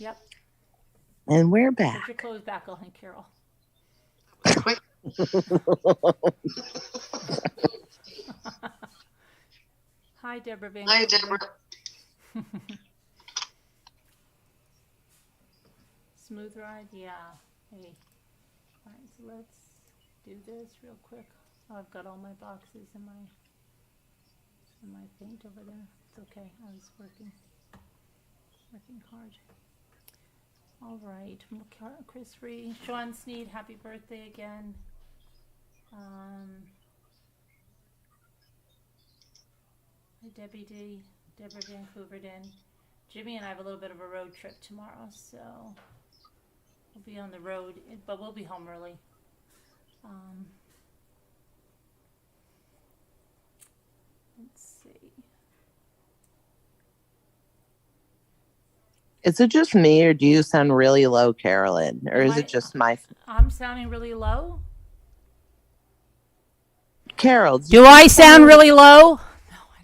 Yep. And we're Put back. your clothes back on, Carol. Quick. Hi, Deborah Van Hi, Coover. Deborah. Smooth ride? Yeah. Hey. All right, so let's do this real quick. Oh, I've got all my boxes in my paint over there. It's okay. I was working hard. All right. Chris Free. Sean Sneed, happy birthday again. Debbie D. Deborah Van Cooverden. Jimmy and I have a little bit of a road trip tomorrow, so we'll be on the road, but we'll be home early. Let's see. Is it just me, or do you sound really low, Carolyn? Or is it just my... I'm sounding really low? Carol, do I sound really low?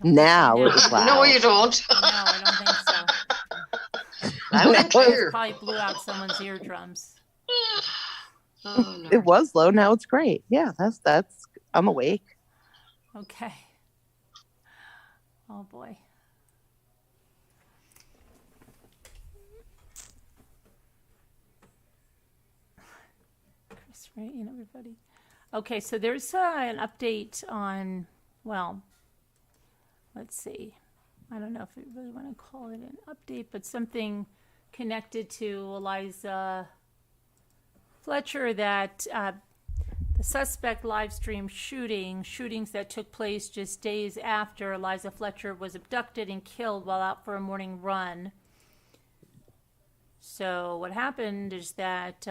Now it was loud. No, you don't. No, I don't think so. Loud and clear. Probably blew out someone's eardrums. Oh, no. It was low. Now it's great. Yeah, that's. I'm awake. Okay. Oh boy. Chris, right, and everybody. Okay, so there's an update on, well, let's see. I don't know if we really want to call it an update, but something connected to Eliza Fletcher, that the suspect live streamed shootings that took place just days after Eliza Fletcher was abducted and killed while out for a morning run. So what happened is that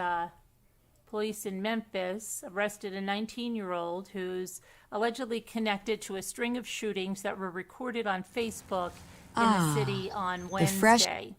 police in Memphis arrested a 19-year-old who's allegedly connected to a string of shootings that were recorded on Facebook in the city on Wednesday.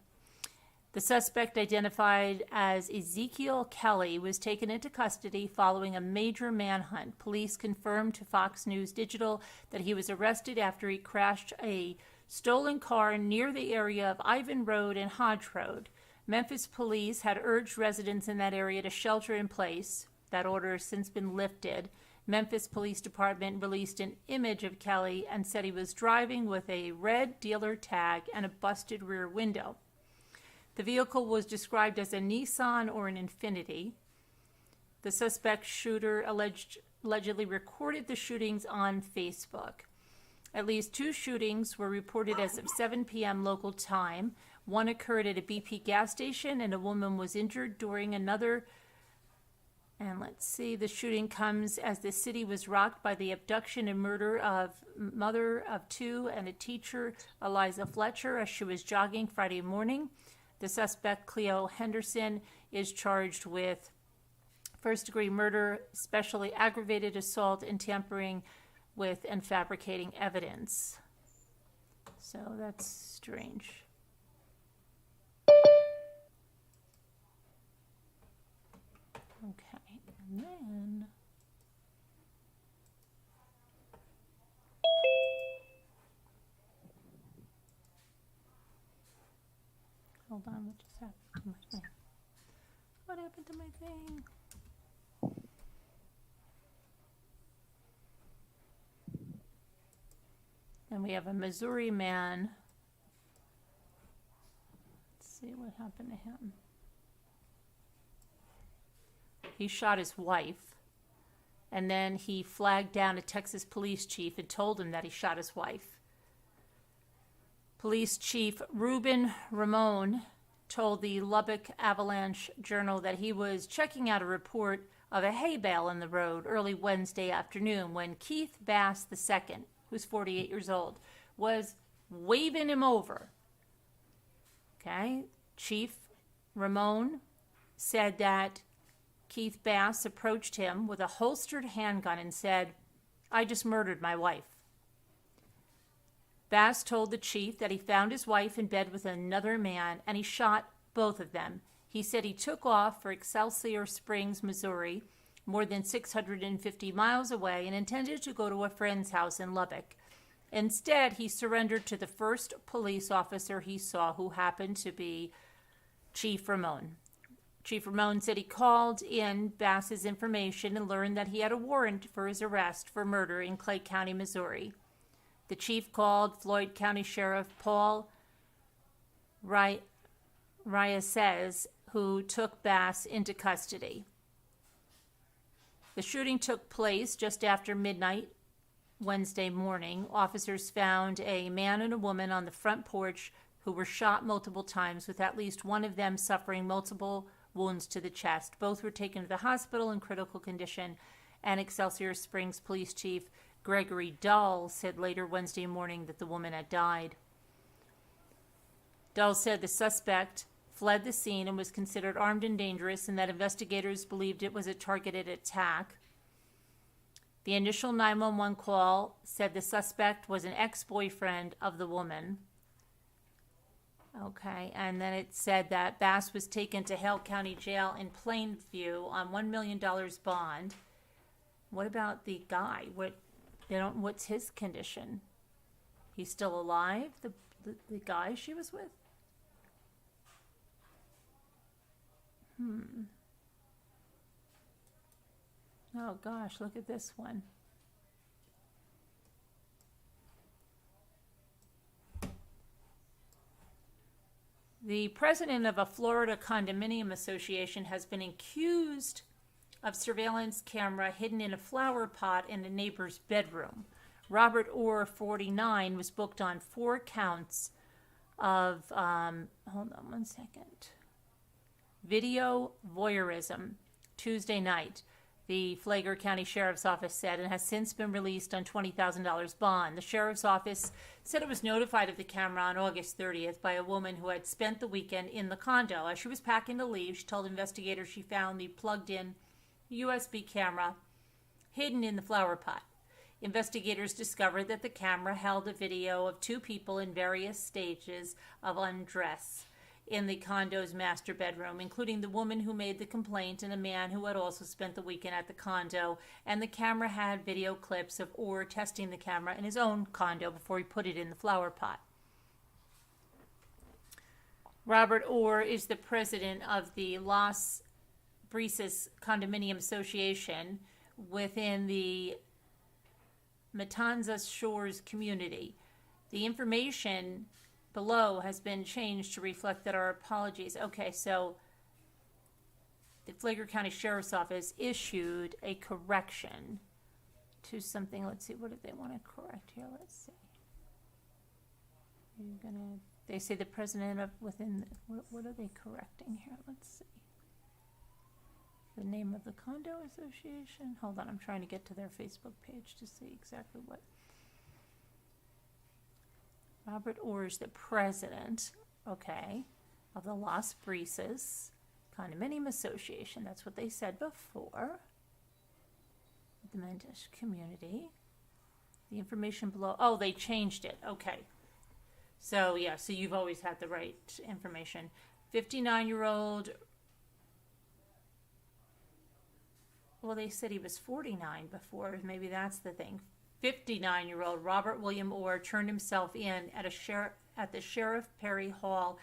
The suspect, identified as Ezekiel Kelly, was taken into custody following a major manhunt. Police confirmed to Fox News Digital that he was arrested after he crashed a stolen car near the area of Ivan Road and Hodge Road. Memphis police had urged residents in that area to shelter in place. That order has since been lifted. Memphis Police Department released an image of Kelly and said he was driving with a red dealer tag and a busted rear window. The vehicle was described as a Nissan or an Infiniti. The suspect shooter allegedly recorded the shootings on Facebook. At least 2 shootings were reported as of 7 p.m. local time. One occurred at a BP gas station, and a woman was injured during another. And let's see, the shooting comes as the city was rocked by the abduction and murder of mother of 2 and a teacher, Eliza Fletcher, as she was jogging Friday morning. The suspect, Cleo Henderson, is charged with first-degree murder, especially aggravated assault, and tampering with and fabricating evidence. So that's strange. Okay, and then hold on, what just happened to my thing? What happened to my thing? And we have a Missouri man. Let's see what happened to him. He shot his wife, and then he flagged down a Texas police chief and told him that he shot his wife. Police Chief Ruben Ramon told the Lubbock Avalanche Journal that he was checking out a report of a hay bale in the road early Wednesday afternoon when Keith Bass II, who's 48 years old, was waving him over. Okay, Chief Ramon said that Keith Bass approached him with a holstered handgun and said, "I just murdered my wife." Bass told the chief that he found his wife in bed with another man, and he shot both of them. He said he took off for Excelsior Springs, Missouri, more than 650 miles away, and intended to go to a friend's house in Lubbock. Instead, he surrendered to the first police officer he saw, who happened to be Chief Ramon. Chief Ramon said he called in Bass's information and learned that he had a warrant for his arrest for murder in Clay County, Missouri. The chief called Floyd County Sheriff Paul Reyes, who took Bass into custody. The shooting took place just after midnight Wednesday morning. Officers found a man and a woman on the front porch who were shot multiple times, with at least one of them suffering multiple wounds to the chest. Both were taken to the hospital in critical condition, and Excelsior Springs Police Chief Gregory Dahl said later Wednesday morning that the woman had died. Dahl said the suspect fled the scene and was considered armed and dangerous, and that investigators believed it was a targeted attack. The initial 911 call said the suspect was an ex-boyfriend of the woman. Okay, and then it said that Bass was taken to Hale County Jail in Plainview on $1 million bond. What about the guy? What's his condition? He's still alive? The guy she was with? Oh gosh, look at this one. The president of a Florida condominium association has been accused of surveillance camera hidden in a flower pot in a neighbor's bedroom. Robert Orr, 49, was booked on 4 counts of, hold on one second, video voyeurism Tuesday night, the Flagler County Sheriff's Office said, and has since been released on $20,000 bond. The Sheriff's Office said it was notified of the camera on August 30th by a woman who had spent the weekend in the condo. As she was packing to leave, she told investigators she found the plugged-in USB camera hidden in the flower pot. Investigators discovered that the camera held a video of 2 people in various stages of undress in the condo's master bedroom, including the woman who made the complaint and a man who had also spent the weekend at the condo. And the camera had video clips of Orr testing the camera in his own condo before he put it in the flower pot. Robert Orr is the president of the Las Brisas Condominium Association within the Matanzas Shores community. The information below has been changed to reflect that our apologies. Okay, so the Flagler County Sheriff's Office issued a correction to something. Let's see, what did they want to correct here? Let's see. They say the president of within, what are they correcting here? Let's see. The name of the condo association. Hold on, I'm trying to get to their Facebook page to see exactly what. Robert Orr is the president, okay, of the Las Brisas Condominium Association. That's what they said before. The Mendes community. The information below. Oh, they changed it. Okay. So, yeah, so you've always had the right information. 59-year-old. Well, they said he was 49 before. Maybe that's the thing. 59-year-old Robert William Orr turned himself in at the Sheriff Perry Hall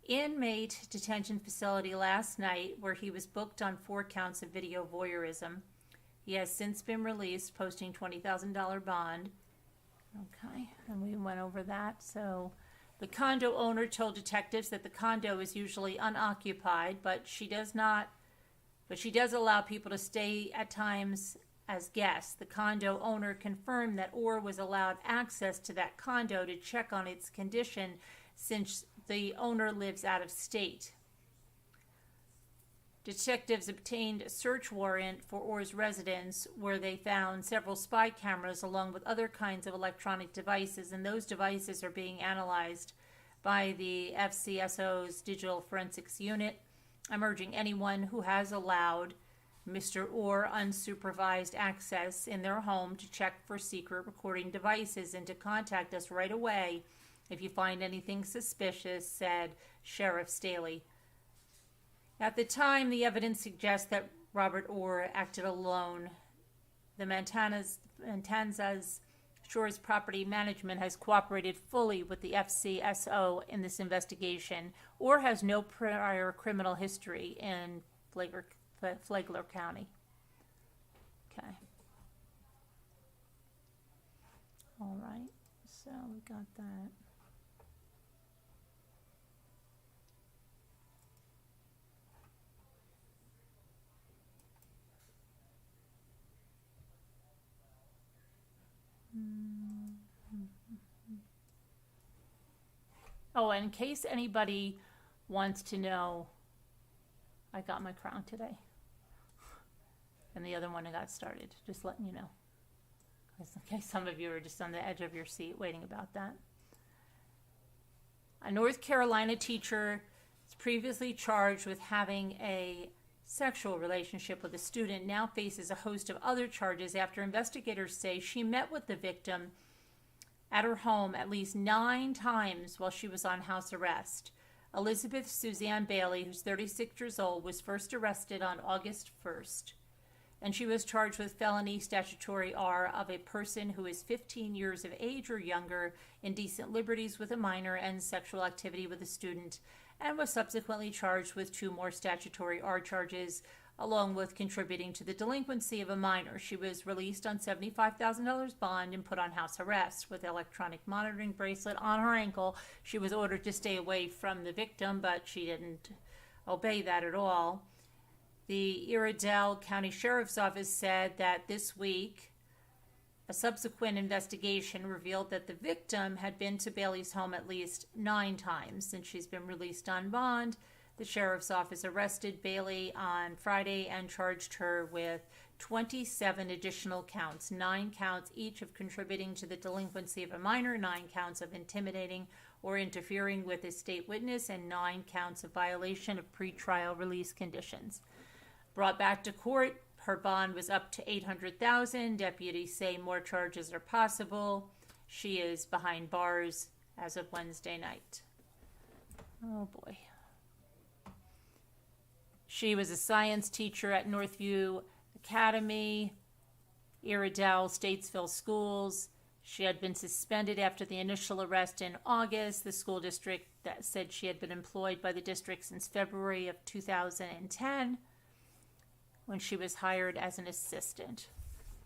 inmate detention facility last night, where he was booked on 4 counts of video voyeurism. He has since been released, posting $20,000 bond. Okay, and we went over that. So the condo owner told detectives that the condo is usually unoccupied, but she does allow people to stay at times as guests. The condo owner confirmed that Orr was allowed access to that condo to check on its condition, since the owner lives out of state. Detectives obtained a search warrant for Orr's residence, where they found several spy cameras along with other kinds of electronic devices, and those devices are being analyzed by the FCSO's Digital Forensics Unit. I'm urging anyone who has allowed Mr. Orr unsupervised access in their home to check for secret recording devices and to contact us right away if you find anything suspicious, said Sheriff Staley. At the time, the evidence suggests that Robert Orr acted alone. The Matanzas Shores Property Management has cooperated fully with the FCSO in this investigation or has no prior criminal history in Flagler County. Okay. All right, so we got that. Oh, in case anybody wants to know, I got my crown today. And the other one I got started, just letting you know. In case some of you are just on the edge of your seat waiting about that. A North Carolina teacher is previously charged with having a sexual relationship with a student now faces a host of other charges after investigators say she met with the victim at her home at least 9 times while she was on house arrest. Elizabeth Suzanne Bailey, who's 36 years old, was first arrested on August 1st, and she was charged with felony statutory R of a person who is 15 years of age or younger, indecent liberties with a minor, and sexual activity with a student, and was subsequently charged with 2 more statutory R charges, along with contributing to the delinquency of a minor. She was released on $75,000 bond and put on house arrest with electronic monitoring bracelet on her ankle. She was ordered to stay away from the victim, but she didn't obey that at all. The Iredell County Sheriff's Office said that this week, a subsequent investigation revealed that the victim had been to Bailey's home at least 9 times since she's been released on bond. The Sheriff's Office arrested Bailey on Friday and charged her with 27 additional counts, 9 counts each of contributing to the delinquency of a minor, 9 counts of intimidating or interfering with a state witness, and 9 counts of violation of pretrial release conditions. Brought back to court, her bond was up to $800,000. Deputies say more charges are possible. She is behind bars as of Wednesday night. Oh boy. She was a science teacher at Northview Academy, Iredell, Statesville schools. She had been suspended after the initial arrest in August. The school district that said she had been employed by the district since February of 2010 when she was hired as an assistant.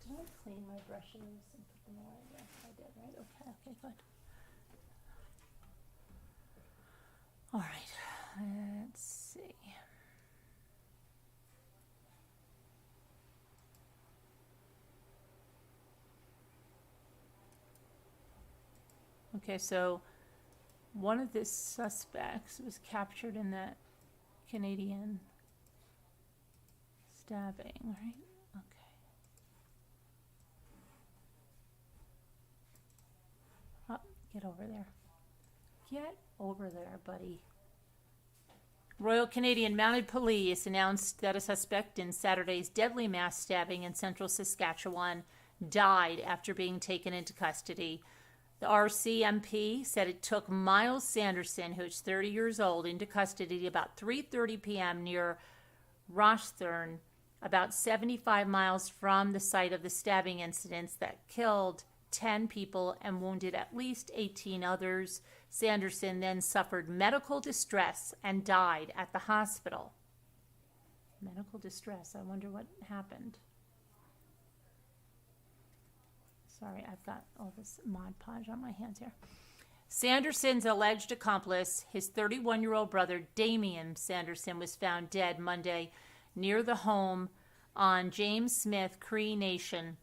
Did I clean my brushes and put them away? Yes, I did, right? Okay, good. All right, let's see. Okay, so one of the suspects was captured in that Canadian stabbing, right? Okay. Oh, get over there. Get over there, buddy. Royal Canadian Mounted Police announced that a suspect in Saturday's deadly mass stabbing in central Saskatchewan died after being taken into custody. The RCMP said it took Miles Sanderson, who's 30 years old, into custody about 3:30 p.m. near Rossthorn, about 75 miles from the site of the stabbing incidents that killed 10 people and wounded at least 18 others. Sanderson then suffered medical distress and died at the hospital. Medical distress. I wonder what happened. Sorry, I've got all this Mod Podge on my hands here. Sanderson's alleged accomplice, his 31-year-old brother, Damian Sanderson, was found dead Monday near the home on James Smith Cree Nation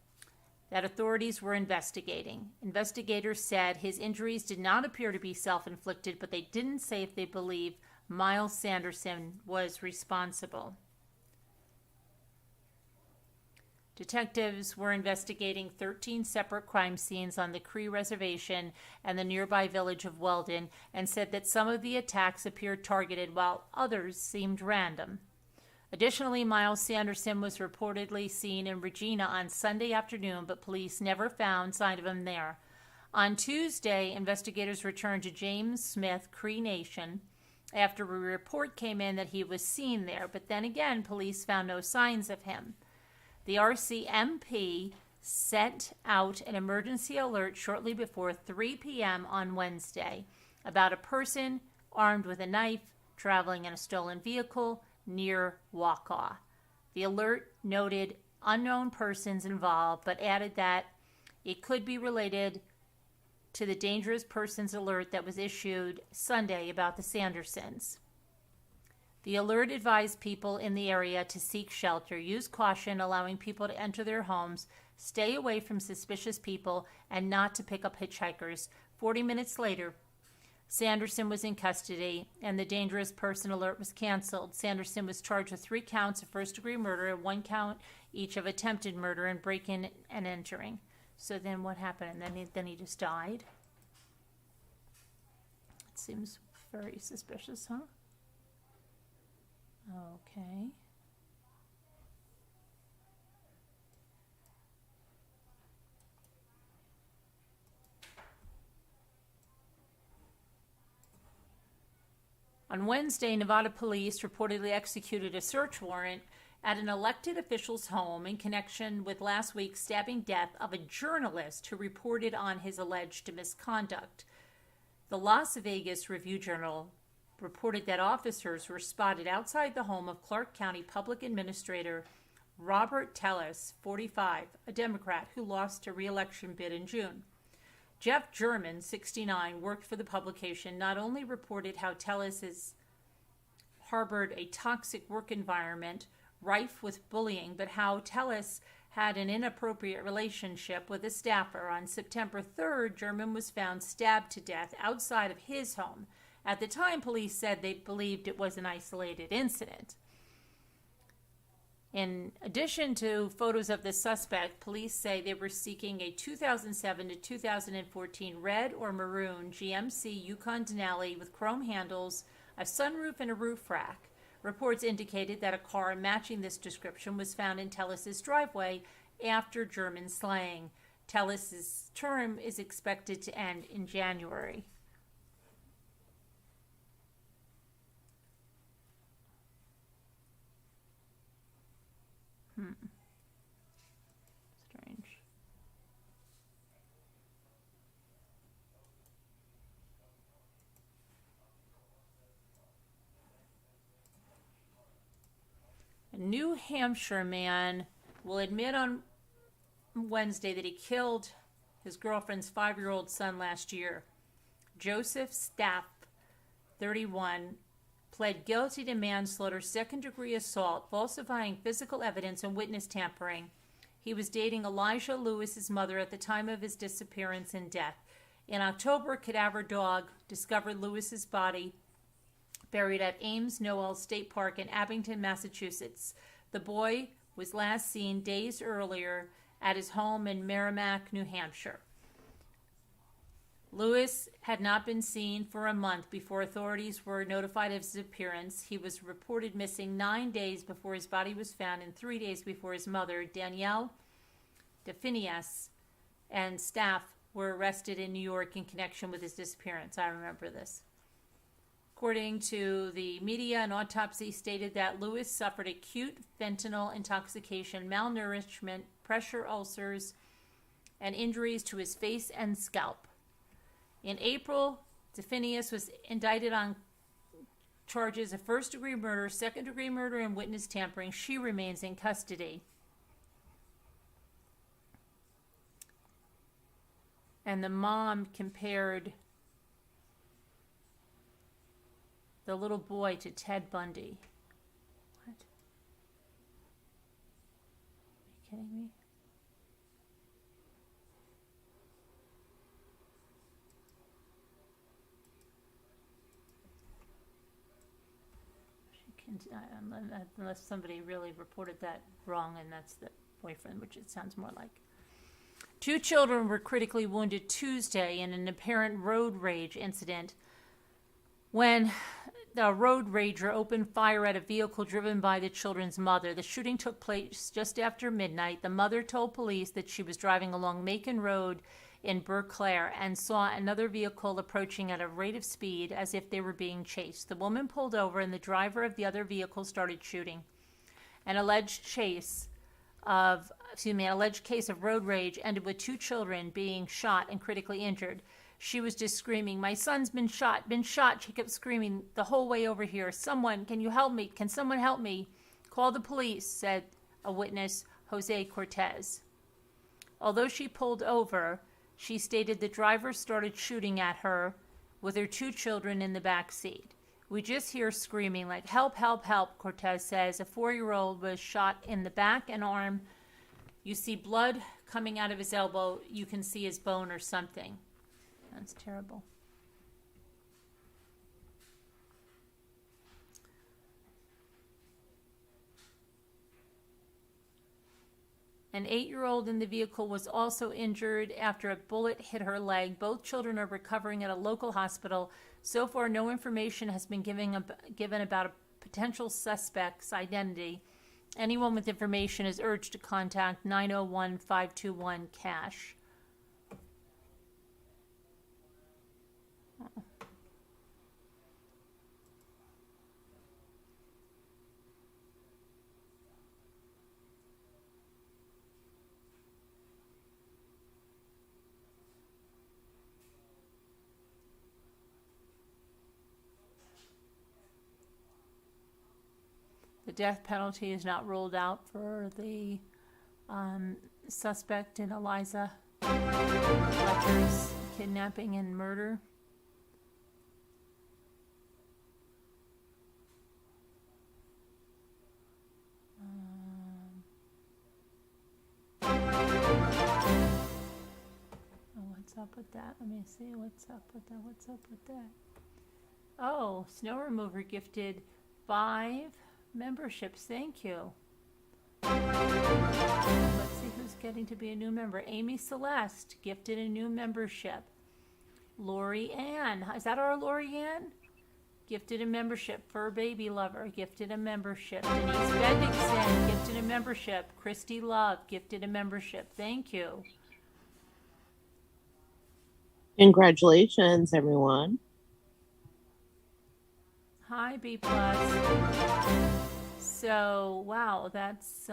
that authorities were investigating. Investigators said his injuries did not appear to be self-inflicted, but they didn't say if they believe Miles Sanderson was responsible. Detectives were investigating 13 separate crime scenes on the Cree Reservation and the nearby village of Weldon and said that some of the attacks appeared targeted while others seemed random. Additionally, Miles Sanderson was reportedly seen in Regina on Sunday afternoon, but police never found sign of him there. On Tuesday, investigators returned to James Smith Cree Nation after a report came in that he was seen there, but then again, police found no signs of him. The RCMP sent out an emergency alert shortly before 3 p.m. on Wednesday about a person armed with a knife traveling in a stolen vehicle near Waukau. The alert noted unknown persons involved, but added that it could be related to the dangerous persons alert that was issued Sunday about the Sandersons. The alert advised people in the area to seek shelter, use caution, allowing people to enter their homes, stay away from suspicious people, and not to pick up hitchhikers. 40 minutes later, Sanderson was in custody, and the dangerous person alert was canceled. Sanderson was charged with 3 counts of first-degree murder and 1 count each of attempted murder and break-in and entering. So then what happened? And then he just died? It seems very suspicious, huh? Okay. On Wednesday, Nevada police reportedly executed a search warrant at an elected official's home in connection with last week's stabbing death of a journalist who reported on his alleged misconduct. The Las Vegas Review-Journal reported that officers were spotted outside the home of Clark County Public Administrator Robert Tellis, 45, a Democrat who lost a re-election bid in June. Jeff German, 69, worked for the publication, not only reported how Tellis has harbored a toxic work environment rife with bullying, but how Tellis had an inappropriate relationship with a staffer. On September 3rd, German was found stabbed to death outside of his home. At the time, police said they believed it was an isolated incident. In addition to photos of the suspect, police say they were seeking a 2007 to 2014 red or maroon GMC Yukon Denali with chrome handles, a sunroof, and a roof rack. Reports indicated that a car matching this description was found in Tellis's driveway after German slaying. Tellis's term is expected to end in January. Strange. A New Hampshire man will admit on Wednesday that he killed his girlfriend's 5-year-old son last year. Joseph Staff, 31, pled guilty to manslaughter, second-degree assault, falsifying physical evidence, and witness tampering. He was dating Elijah Lewis's mother at the time of his disappearance and death. In October, a cadaver dog discovered Lewis's body buried at Ames Noel State Park in Abington, Massachusetts. The boy was last seen days earlier at his home in Merrimack, New Hampshire. Lewis had not been seen for a month before authorities were notified of his appearance. He was reported missing 9 days before his body was found and 3 days before his mother, Danielle DeFinias, and staff were arrested in New York in connection with his disappearance. I remember this. According to the media, an autopsy stated that Lewis suffered acute fentanyl intoxication, malnourishment, pressure ulcers, and injuries to his face and scalp. In April, DeFinias was indicted on charges of first-degree murder, second-degree murder, and witness tampering. She remains in custody. And the mom compared the little boy to Ted Bundy. What? Are you kidding me? Unless somebody really reported that wrong and that's the boyfriend, which it sounds more like. 2 children were critically wounded Tuesday in an apparent road rage incident when the road rager opened fire at a vehicle driven by the children's mother. The shooting took place just after midnight. The mother told police that she was driving along Macon Road in Berkeley and saw another vehicle approaching at a rate of speed as if they were being chased. The woman pulled over and the driver of the other vehicle started shooting. An alleged chase an alleged case of road rage ended with 2 children being shot and critically injured. She was just screaming, "My son's been shot, been shot." She kept screaming the whole way over here. "Someone, can you help me? Can someone help me? Call the police," said a witness, Jose Cortez. Although she pulled over, she stated the driver started shooting at her with her 2 children in the back seat. "We just hear screaming like, 'Help, help, help,'" Cortez says. A 4-year-old was shot in the back and arm. You see blood coming out of his elbow. You can see his bone or something. That's terrible. An 8-year-old in the vehicle was also injured after a bullet hit her leg. Both children are recovering at a local hospital. So far, no information has been given about a potential suspect's identity. Anyone with information is urged to contact 901-521-CASH. The death penalty is not ruled out for the suspect in Eliza Fletcher's kidnapping and murder. What's up with that? Let me see. What's up with that? What's up with that? Oh, Snow Remover gifted 5 memberships. Thank you. Let's see who's getting to be a new member. Amy Celeste gifted a new membership. Lori Ann. Is that our Lori Ann? Gifted a membership. Fur Baby Lover gifted a membership. Denise Bendixson gifted a membership. Christy Love gifted a membership. Thank you. Congratulations, everyone. Hi, B+. So, wow, that's,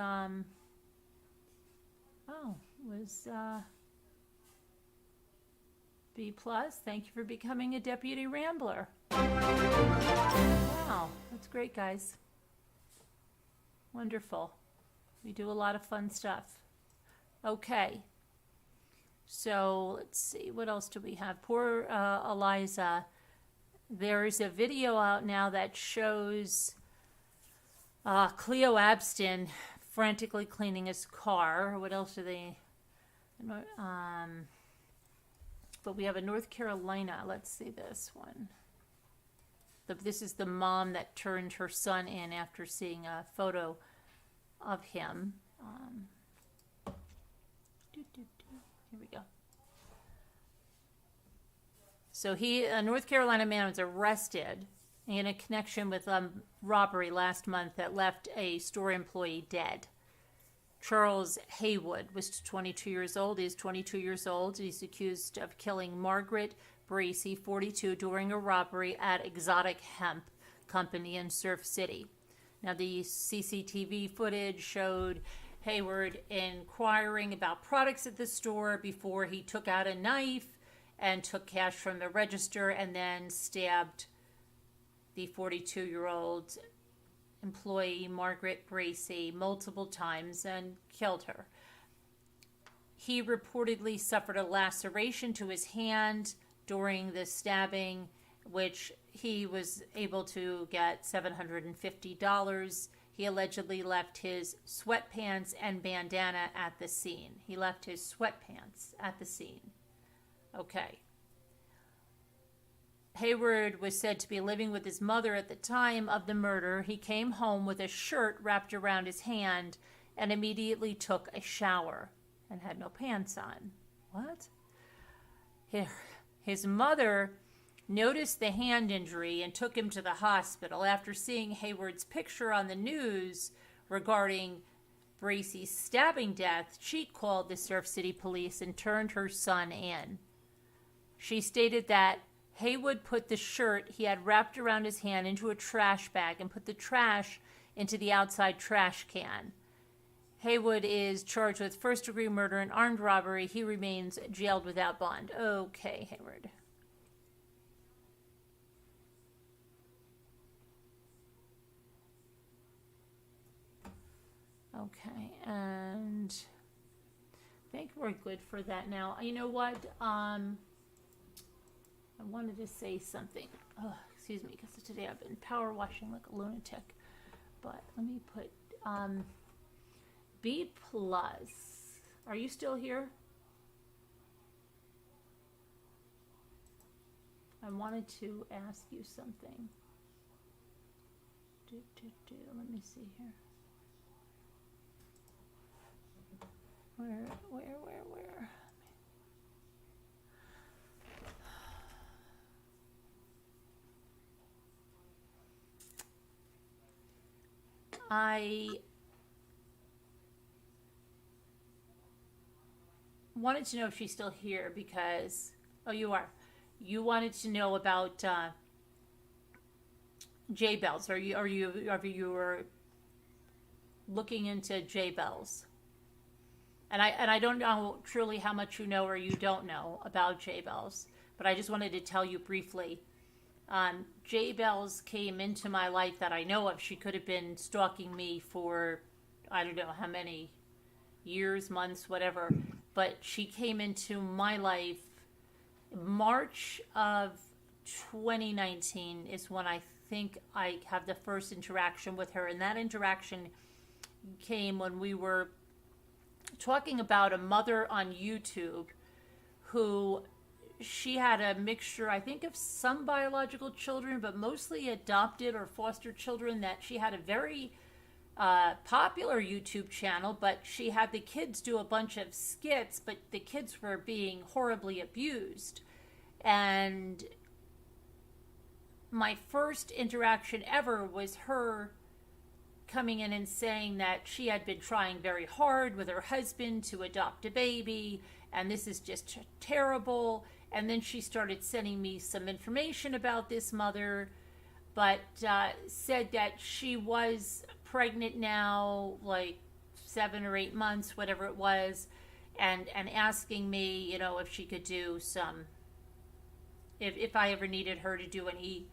B+. Thank you for becoming a Deputy Rambler. Wow, that's great, guys. Wonderful. We do a lot of fun stuff. Okay. So, let's see, what else do we have? Poor Eliza. There's a video out now that shows Cleo Abston frantically cleaning his car. What else are they? But we have a North Carolina. Let's see this one. This is the mom that turned her son in after seeing a photo of him. Here we go. So a North Carolina man was arrested in a connection with robbery last month that left a store employee dead. Charles Haywood was 22 years old. He's 22 years old. He's accused of killing Margaret Bracey, 42, during a robbery at Exotic Hemp Company in Surf City. Now, the CCTV footage showed Hayward inquiring about products at the store before he took out a knife and took cash from the register and then stabbed the 42-year-old employee, Margaret Bracey, multiple times and killed her. He reportedly suffered a laceration to his hand during the stabbing, which he was able to get $750. He allegedly left his sweatpants and bandana at the scene. He left his sweatpants at the scene. Okay. Hayward was said to be living with his mother at the time of the murder. He came home with a shirt wrapped around his hand and immediately took a shower and had no pants on. What? His mother noticed the hand injury and took him to the hospital. After seeing Hayward's picture on the news regarding Bracey's stabbing death, she called the Surf City police and turned her son in. She stated that Haywood put the shirt he had wrapped around his hand into a trash bag and put the trash into the outside trash can. Haywood is charged with first-degree murder and armed robbery. He remains jailed without bond. Okay, Hayward. Okay, and I think we're good for that now. You know what? I wanted to say something. Oh, excuse me, because today I've been power washing like a lunatic. But let me put B plus. Are you still here? I wanted to ask you something. Let me see here. Where? I wanted to know if she's still here because, oh, you are. You wanted to know about J-Bells. Are you were looking into J-Bells? And I don't know truly how much you know or you don't know about J-Bells, but I just wanted to tell you briefly. J-Bells came into my life that I know of. She could have been stalking me for, I don't know how many years, months, whatever. But she came into my life March of 2019 is when I think I have the first interaction with her. And that interaction came when we were talking about a mother on YouTube who she had a mixture, I think, of some biological children, but mostly adopted or foster children. That she had a very popular YouTube channel, but she had the kids do a bunch of skits, but the kids were being horribly abused. And my first interaction ever was her coming in and saying that she had been trying very hard with her husband to adopt a baby, and this is just terrible. And then she started sending me some information about this mother, but said that she was pregnant now, like 7 or 8 months, whatever it was, and asking me, you know, if she could do some, if I ever needed her to do any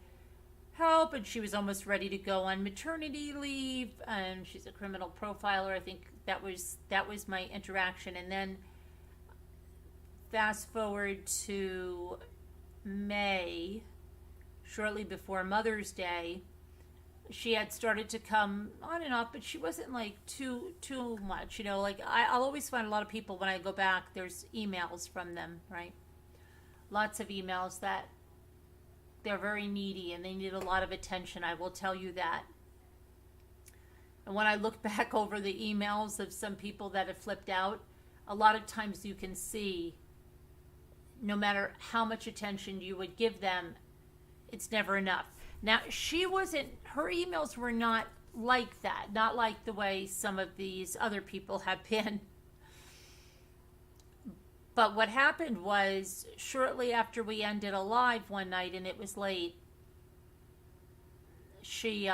help. And she was almost ready to go on maternity leave, and she's a criminal profiler. I think that was my interaction. And then fast forward to May, shortly before Mother's Day, she had started to come on and off, but she wasn't like too much, you know. Like I'll always find a lot of people when I go back, there's emails from them, right? Lots of emails that they're very needy and they need a lot of attention. I will tell you that. And when I look back over the emails of some people that have flipped out, a lot of times you can see no matter how much attention you would give them, it's never enough. Now, her emails were not like that, not like the way some of these other people have been. But what happened was, shortly after we ended a live one night and it was late, she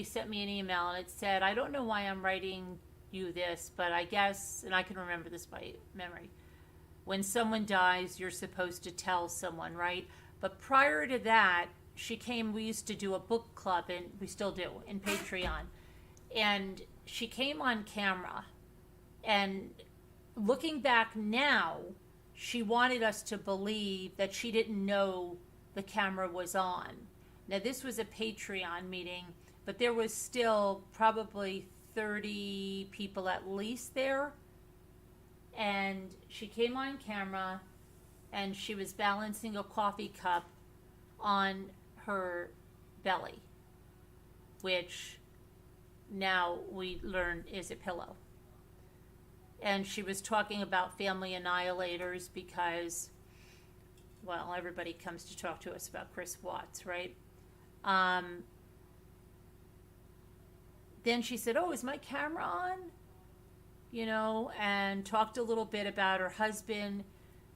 sent me an email and it said, I don't know why I'm writing you this, but I guess, and I can remember this by memory, when someone dies, you're supposed to tell someone, right? But prior to that, she came, we used to do a book club, and we still do, in Patreon. And she came on camera. And looking back now, she wanted us to believe that she didn't know the camera was on. Now, this was a Patreon meeting, but there was still probably 30 people at least there. And she came on camera and she was balancing a coffee cup on her belly, which now we learned is a pillow. And she was talking about family annihilators because, well, everybody comes to talk to us about Chris Watts, right? Then she said, oh, is my camera on? You know, and talked a little bit about her husband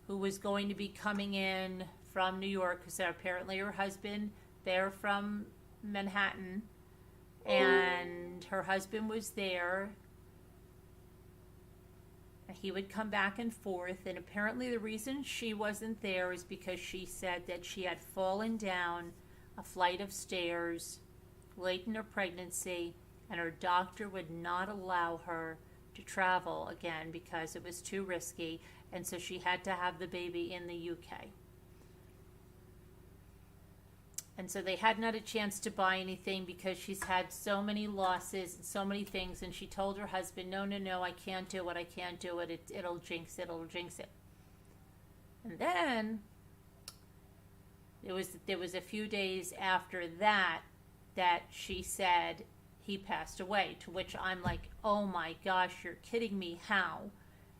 who was going to be coming in from New York, because apparently her husband, they're from Manhattan, and her husband was there. He would come back and forth, and apparently the reason she wasn't there is because she said that she had fallen down a flight of stairs late in her pregnancy, and her doctor would not allow her to travel again because it was too risky, and so she had to have the baby in the UK. And so they hadn't had a chance to buy anything because she's had so many losses and so many things. And she told her husband, no, I can't do it. I can't do it. It'll jinx it. It'll jinx it. And then there was a few days after that she said he passed away, to which I'm like, oh my gosh, you're kidding me. How?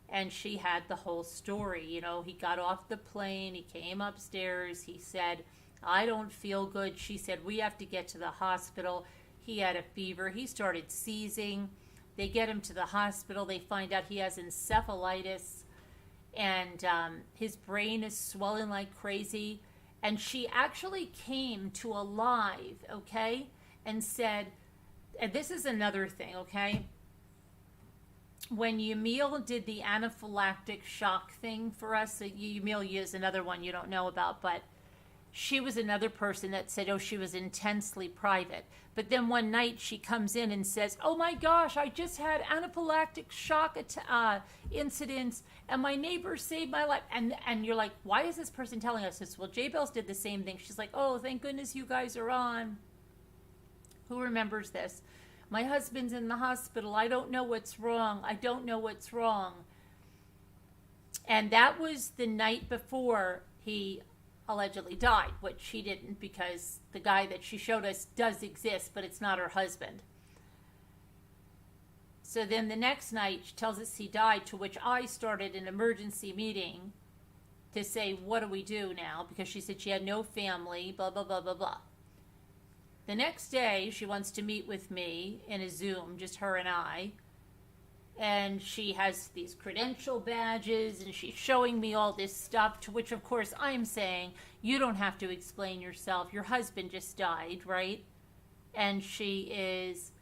And she had the whole story. You know, he got off the plane. He came upstairs. He said, I don't feel good. She said, we have to get to the hospital. He had a fever. He started seizing. They get him to the hospital. They find out he has encephalitis, and his brain is swelling like crazy. And she actually came to a live, okay, and said, and this is another thing, okay? When Yamil did the anaphylactic shock thing for us, so Yamil is another one you don't know about, but she was another person that said, oh, she was intensely private. But then one night she comes in and says, oh my gosh, I just had anaphylactic shock incidents, and my neighbor saved my life. And you're like, why is this person telling us this? Well, J-Bells did the same thing. She's like, oh, thank goodness you guys are on. Who remembers this? My husband's in the hospital. I don't know what's wrong. I don't know what's wrong. And that was the night before he allegedly died, which she didn't, because the guy that she showed us does exist, but it's not her husband. So then the next night she tells us he died, to which I started an emergency meeting to say, what do we do now? Because she said she had no family, blah, blah, blah, blah, blah. The next day she wants to meet with me in a Zoom, just her and I. And she has these credential badges, and she's showing me all this stuff, to which, of course, I'm saying, you don't have to explain yourself. Your husband just died, right? And she is,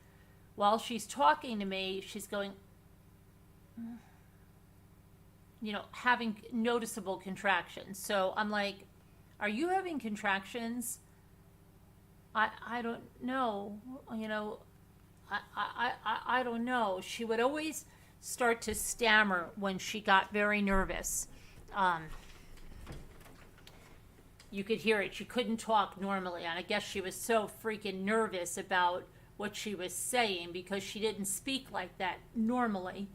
while she's talking to me, she's going, you know, having noticeable contractions. So I'm like, are you having contractions? I don't know, you know. I don't know. She would always start to stammer when she got very nervous. You could hear it. She couldn't talk normally. And I guess she was so freaking nervous about what she was saying because she didn't speak like that normally.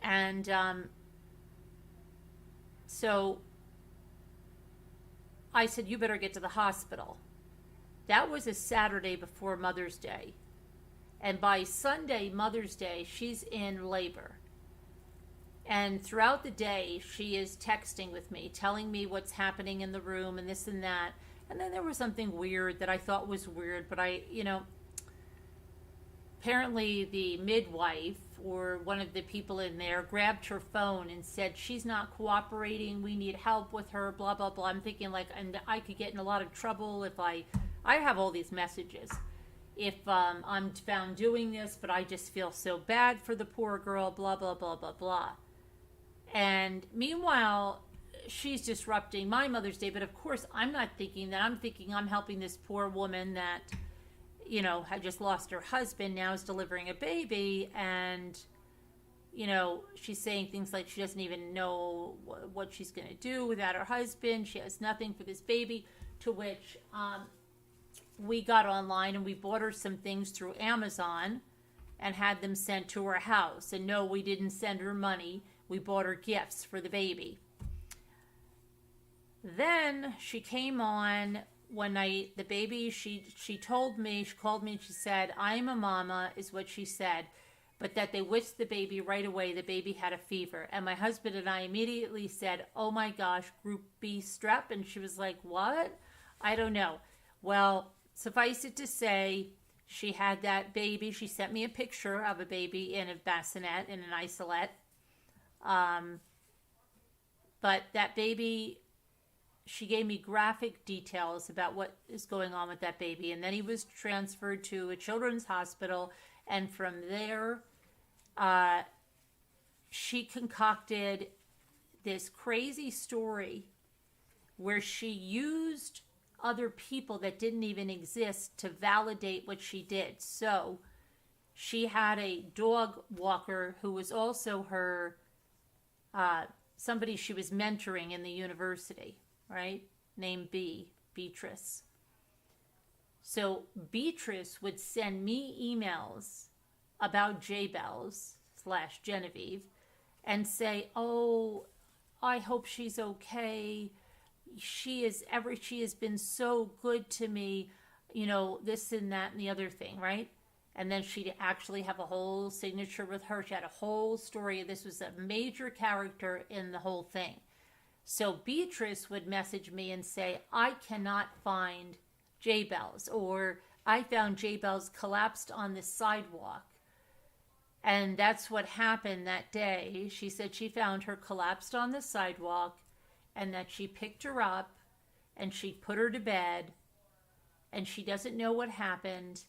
And so I said, you better get to the hospital. That was a Saturday before Mother's Day. And by Sunday, Mother's Day, she's in labor. And throughout the day, she is texting with me, telling me what's happening in the room and this and that. And then there was something weird that I thought was weird, but apparently the midwife or one of the people in there grabbed her phone and said, she's not cooperating, we need help with her, blah, blah, blah. I'm thinking, like, and I could get in a lot of trouble if I have all these messages. If I'm found doing this, but I just feel so bad for the poor girl, blah, blah, blah, blah, blah. And meanwhile, she's disrupting my Mother's Day. But of course, I'm not thinking that. I'm thinking I'm helping this poor woman that, you know, had just lost her husband, now is delivering a baby. And, you know, she's saying things like she doesn't even know what she's going to do without her husband. She has nothing for this baby, to which we got online and we bought her some things through Amazon and had them sent to her house. And no, we didn't send her money. We bought her gifts for the baby. Then she came on one night, the baby, she told me, she called me and she said, I'm a mama, is what she said, but that they whisked the baby right away. The baby had a fever. And my husband and I immediately said, oh my gosh, group B strep. And she was like, what? I don't know. Well, suffice it to say, she had that baby. She sent me a picture of a baby in a bassinet, in an isolette. But that baby, she gave me graphic details about what is going on with that baby. And then he was transferred to a children's hospital. And from there, she concocted this crazy story where she used other people that didn't even exist to validate what she did. So she had a dog walker who was also her, somebody she was mentoring in the university, right? Named Beatrice. So Beatrice would send me emails about J-Bells/Genevieve and say, oh, I hope she's okay. She has been so good to me, this and that and the other thing, right? And then she'd actually have a whole signature with her. She had a whole story. This was a major character in the whole thing. So Beatrice would message me and say, I cannot find J-Bells, or I found J-Bells collapsed on the sidewalk. And that's what happened that day. She said she found her collapsed on the sidewalk, and that she picked her up and she put her to bed, and she doesn't know what happened.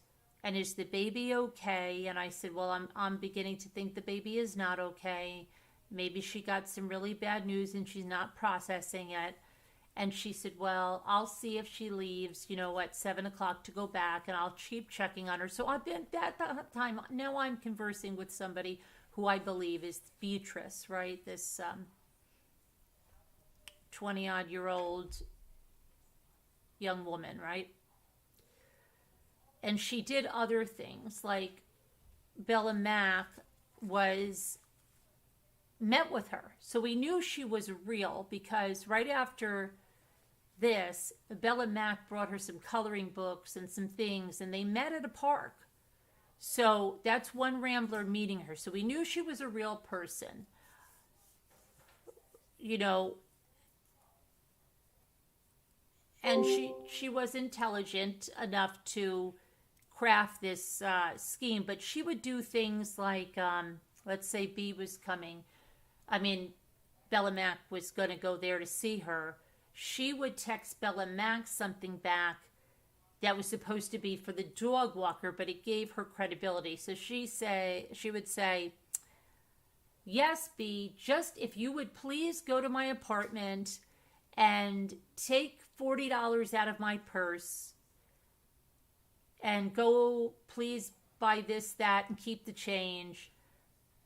And is the baby okay? And I said, well, I'm beginning to think the baby is not okay. Maybe she got some really bad news and she's not processing it. And she said, well, I'll see if she leaves, at 7 o'clock to go back, and I'll keep checking on her. So I've been at that time. Now I'm conversing with somebody who I believe is Beatrice, right? This 20-odd-year-old young woman, right? And she did other things, like Bella Mack met with her. So we knew she was real because right after this, Bella Mack brought her some coloring books and some things, and they met at a park. So that's one Rambler meeting her. So we knew she was a real person. And she was intelligent enough to craft this scheme, but she would do things like, let's say B was coming. Bella Mack was going to go there to see her. She would text Bella Mack something back that was supposed to be for the dog walker, but it gave her credibility. So she would say, yes, B, just if you would please go to my apartment and take $40 out of my purse and go please buy this, that, and keep the change,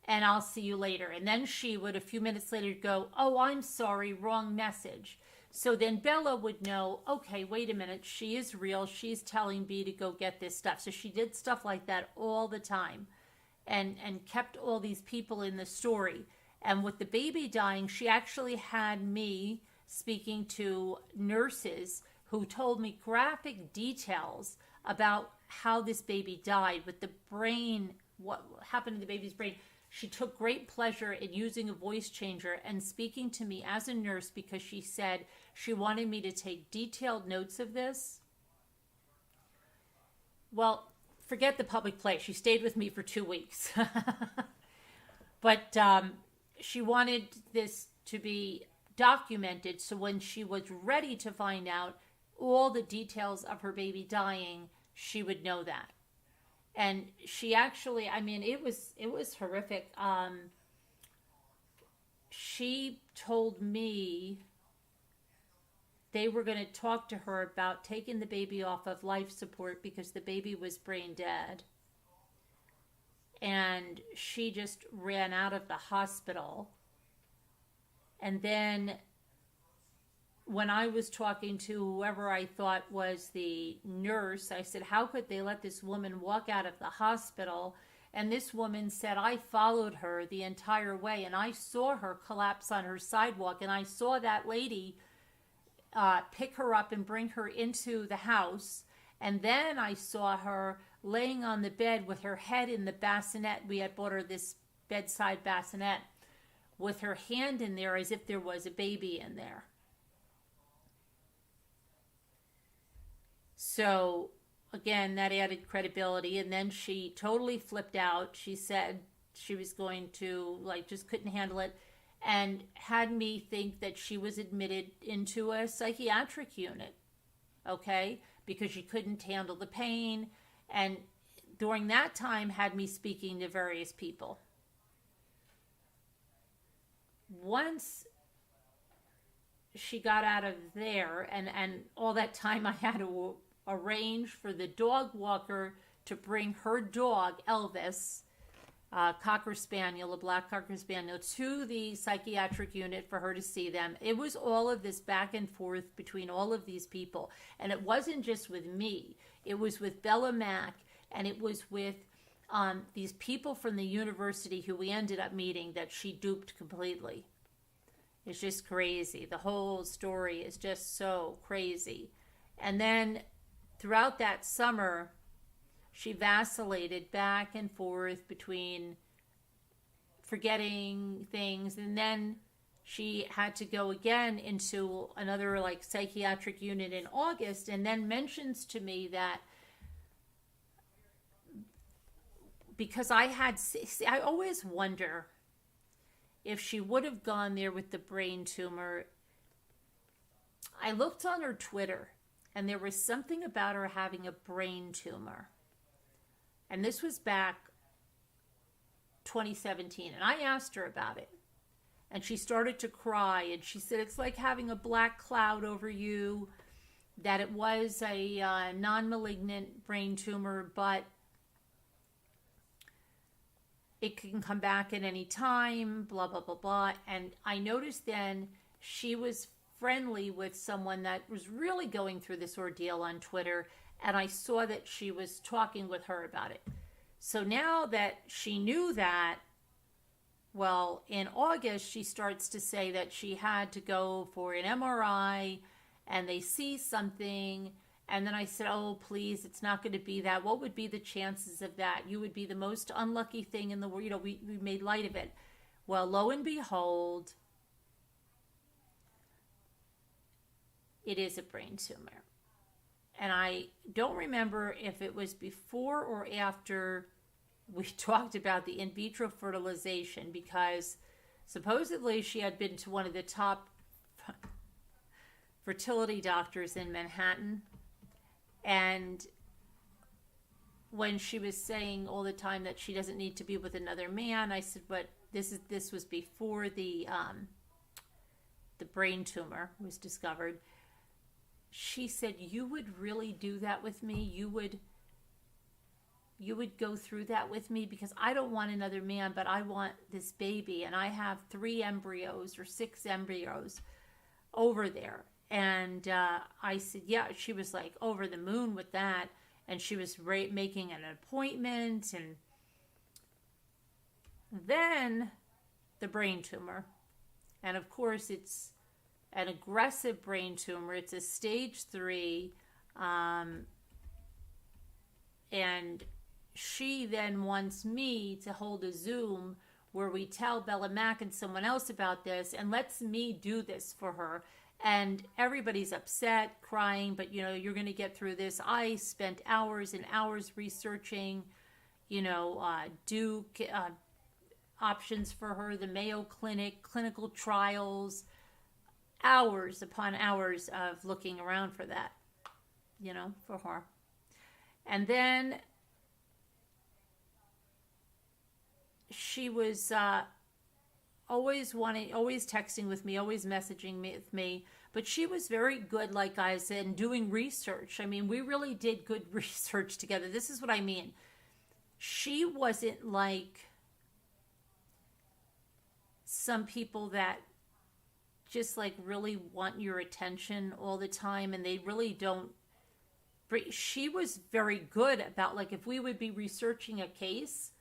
and I'll see you later. And then she would, a few minutes later, go, oh, I'm sorry, wrong message. So then Bella would know, okay, wait a minute, she is real. She's telling B to go get this stuff. So she did stuff like that all the time and kept all these people in the story. And with the baby dying, she actually had me speaking to nurses who told me graphic details about how this baby died with the brain, what happened to the baby's brain. She took great pleasure in using a voice changer and speaking to me as a nurse because she said she wanted me to take detailed notes of this. Well, forget the public play. She stayed with me for 2 weeks. But she wanted this to be documented, so when she was ready to find out all the details of her baby dying, she would know that. And she actually, it was horrific. She told me they were going to talk to her about taking the baby off of life support because the baby was brain dead. And she just ran out of the hospital. And then when I was talking to whoever I thought was the nurse, I said, how could they let this woman walk out of the hospital? And this woman said, I followed her the entire way, and I saw her collapse on her sidewalk, and I saw that lady pick her up and bring her into the house. And then I saw her laying on the bed with her head in the bassinet. We had bought her this bedside bassinet with her hand in there as if there was a baby in there. So, again, that added credibility. And then she totally flipped out. She said she was going to, just couldn't handle it. and had me think that she was admitted into a psychiatric unit, okay, because she couldn't handle the pain, and during that time had me speaking to various people. Once she got out of there, and all that time I had to arrange for the dog walker to bring her dog, Elvis, Cocker Spaniel, a black Cocker Spaniel, to the psychiatric unit for her to see them. It was all of this back and forth between all of these people. And it wasn't just with me. It was with Bella Mack, and it was with these people from the university who we ended up meeting that she duped completely. It's just crazy. The whole story is just so crazy. And then throughout that summer, she vacillated back and forth between forgetting things, and then she had to go again into another like psychiatric unit in August, and then mentions to me that because I always wonder if she would have gone there with the brain tumor. I looked on her Twitter, and there was something about her having a brain tumor. And this was back 2017. And I asked her about it. And she started to cry. And she said, it's like having a black cloud over you. That it was a non-malignant brain tumor, but it can come back at any time, blah, blah, blah, blah. And I noticed then she was friendly with someone that was really going through this ordeal on Twitter. And I saw that she was talking with her about it. So now that she knew that, well, in August, she starts to say that she had to go for an MRI and they see something. And then I said, oh, please, it's not going to be that. What would be the chances of that? You would be the most unlucky thing in the world. You know, we made light of it. Well, lo and behold, it is a brain tumor. And I don't remember if it was before or after we talked about the in vitro fertilization, because supposedly she had been to one of the top fertility doctors in Manhattan. And when she was saying all the time that she doesn't need to be with another man, I said, but this was before the brain tumor was discovered. She said, you would really do that with me? You would go through that with me? Because I don't want another man, but I want this baby. And I have 3 embryos or 6 embryos over there. And I said, yeah. She was like over the moon with that. And she was making an appointment. And then the brain tumor. And of course, it's an aggressive brain tumor. It's a stage 3. And she then wants me to hold a Zoom where we tell Bella Mack and someone else about this and lets me do this for her. And everybody's upset, crying, but, you know, you're going to get through this. I spent hours and hours researching, you know, options for her, the Mayo Clinic, clinical trials, hours upon hours of looking around for that, you know, for her. And then she was always texting with me, always messaging with me. But she was very good, like I said, in doing research. I mean, we really did good research together. This is what I mean. She wasn't like some people that just like really want your attention all the time and they really don't. She was very good about, like, if we would be researching a case,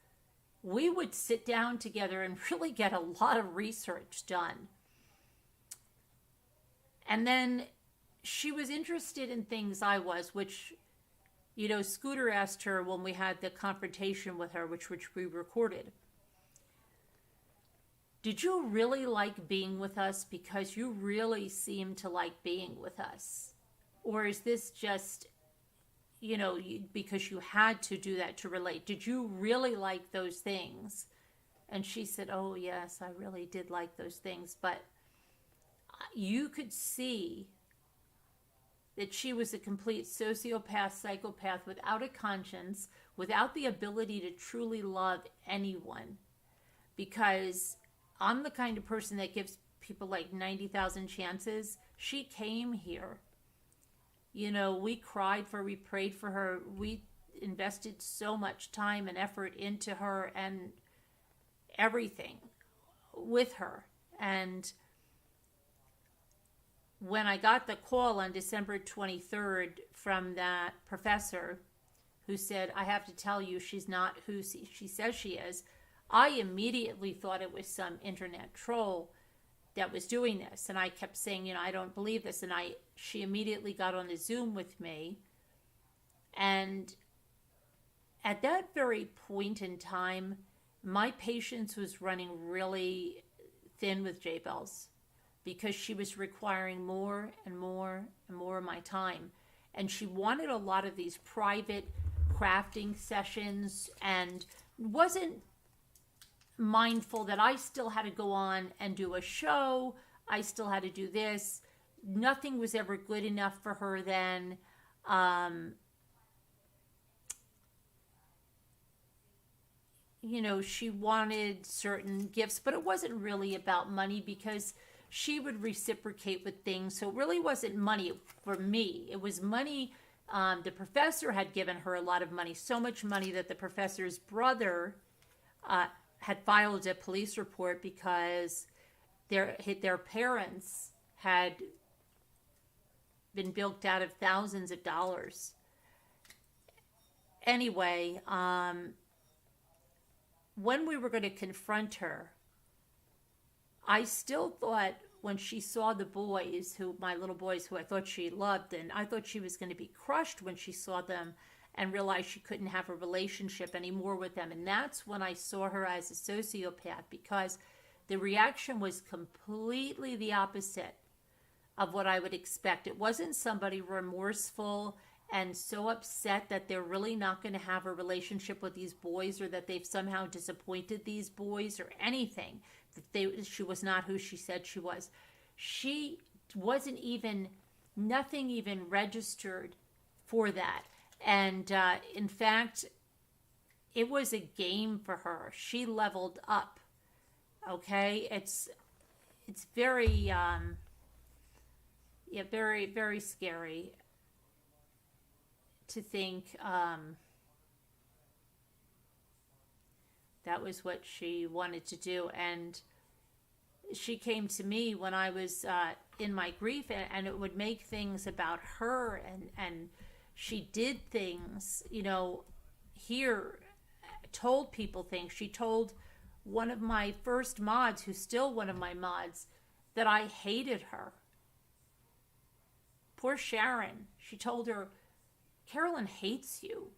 we would sit down together and really get a lot of research done. And then she was interested in things I was, which, you know, Scooter asked her when we had the confrontation with her, which we recorded. Did you really like being with us? Because you really seem to like being with us. Or is this just, you know, because you had to do that to relate? Did you really like those things? And she said, oh, yes, I really did like those things. But you could see that she was a complete sociopath, psychopath, without a conscience, without the ability to truly love anyone. Because I'm the kind of person that gives people like 90,000 chances. She came here. You know, we cried for her, we prayed for her, we invested so much time and effort into her and everything with her. And when I got the call on December 23rd from that professor who said, I have to tell you, she's not who she says she is, I immediately thought it was some internet troll that was doing this. And I kept saying, you know, I don't believe this. And she immediately got on a Zoom with me. And at that very point in time, my patience was running really thin with J Bells, because she was requiring more and more and more of my time. And she wanted a lot of these private crafting sessions and wasn't mindful that I still had to go on and do a show. I still had to do this. Nothing was ever good enough for her then. You know, she wanted certain gifts, but it wasn't really about money, because she would reciprocate with things. So it really wasn't money for me. It was money. The professor had given her a lot of money, so much money that the professor's brother had filed a police report because their parents had been bilked out of thousands of dollars. Anyway, when we were going to confront her, I still thought, when she saw the boys, my little boys who I thought she loved, and I thought she was going to be crushed when she saw them and realized she couldn't have a relationship anymore with them. And that's when I saw her as a sociopath, because the reaction was completely the opposite of what I would expect. It wasn't somebody remorseful and so upset that they're really not going to have a relationship with these boys, or that they've somehow disappointed these boys or anything. She was not who she said she was. She wasn't even, nothing even registered for that. And in fact, it was a game for her. She leveled up. Okay, it's very very, very scary to think that was what she wanted to do. And she came to me when I was in my grief, and it would make things about her, and she did things, you know, here, told people things. She told one of my first mods, who's still one of my mods, that I hated her. Poor Sharon. She told her, Carolyn hates you.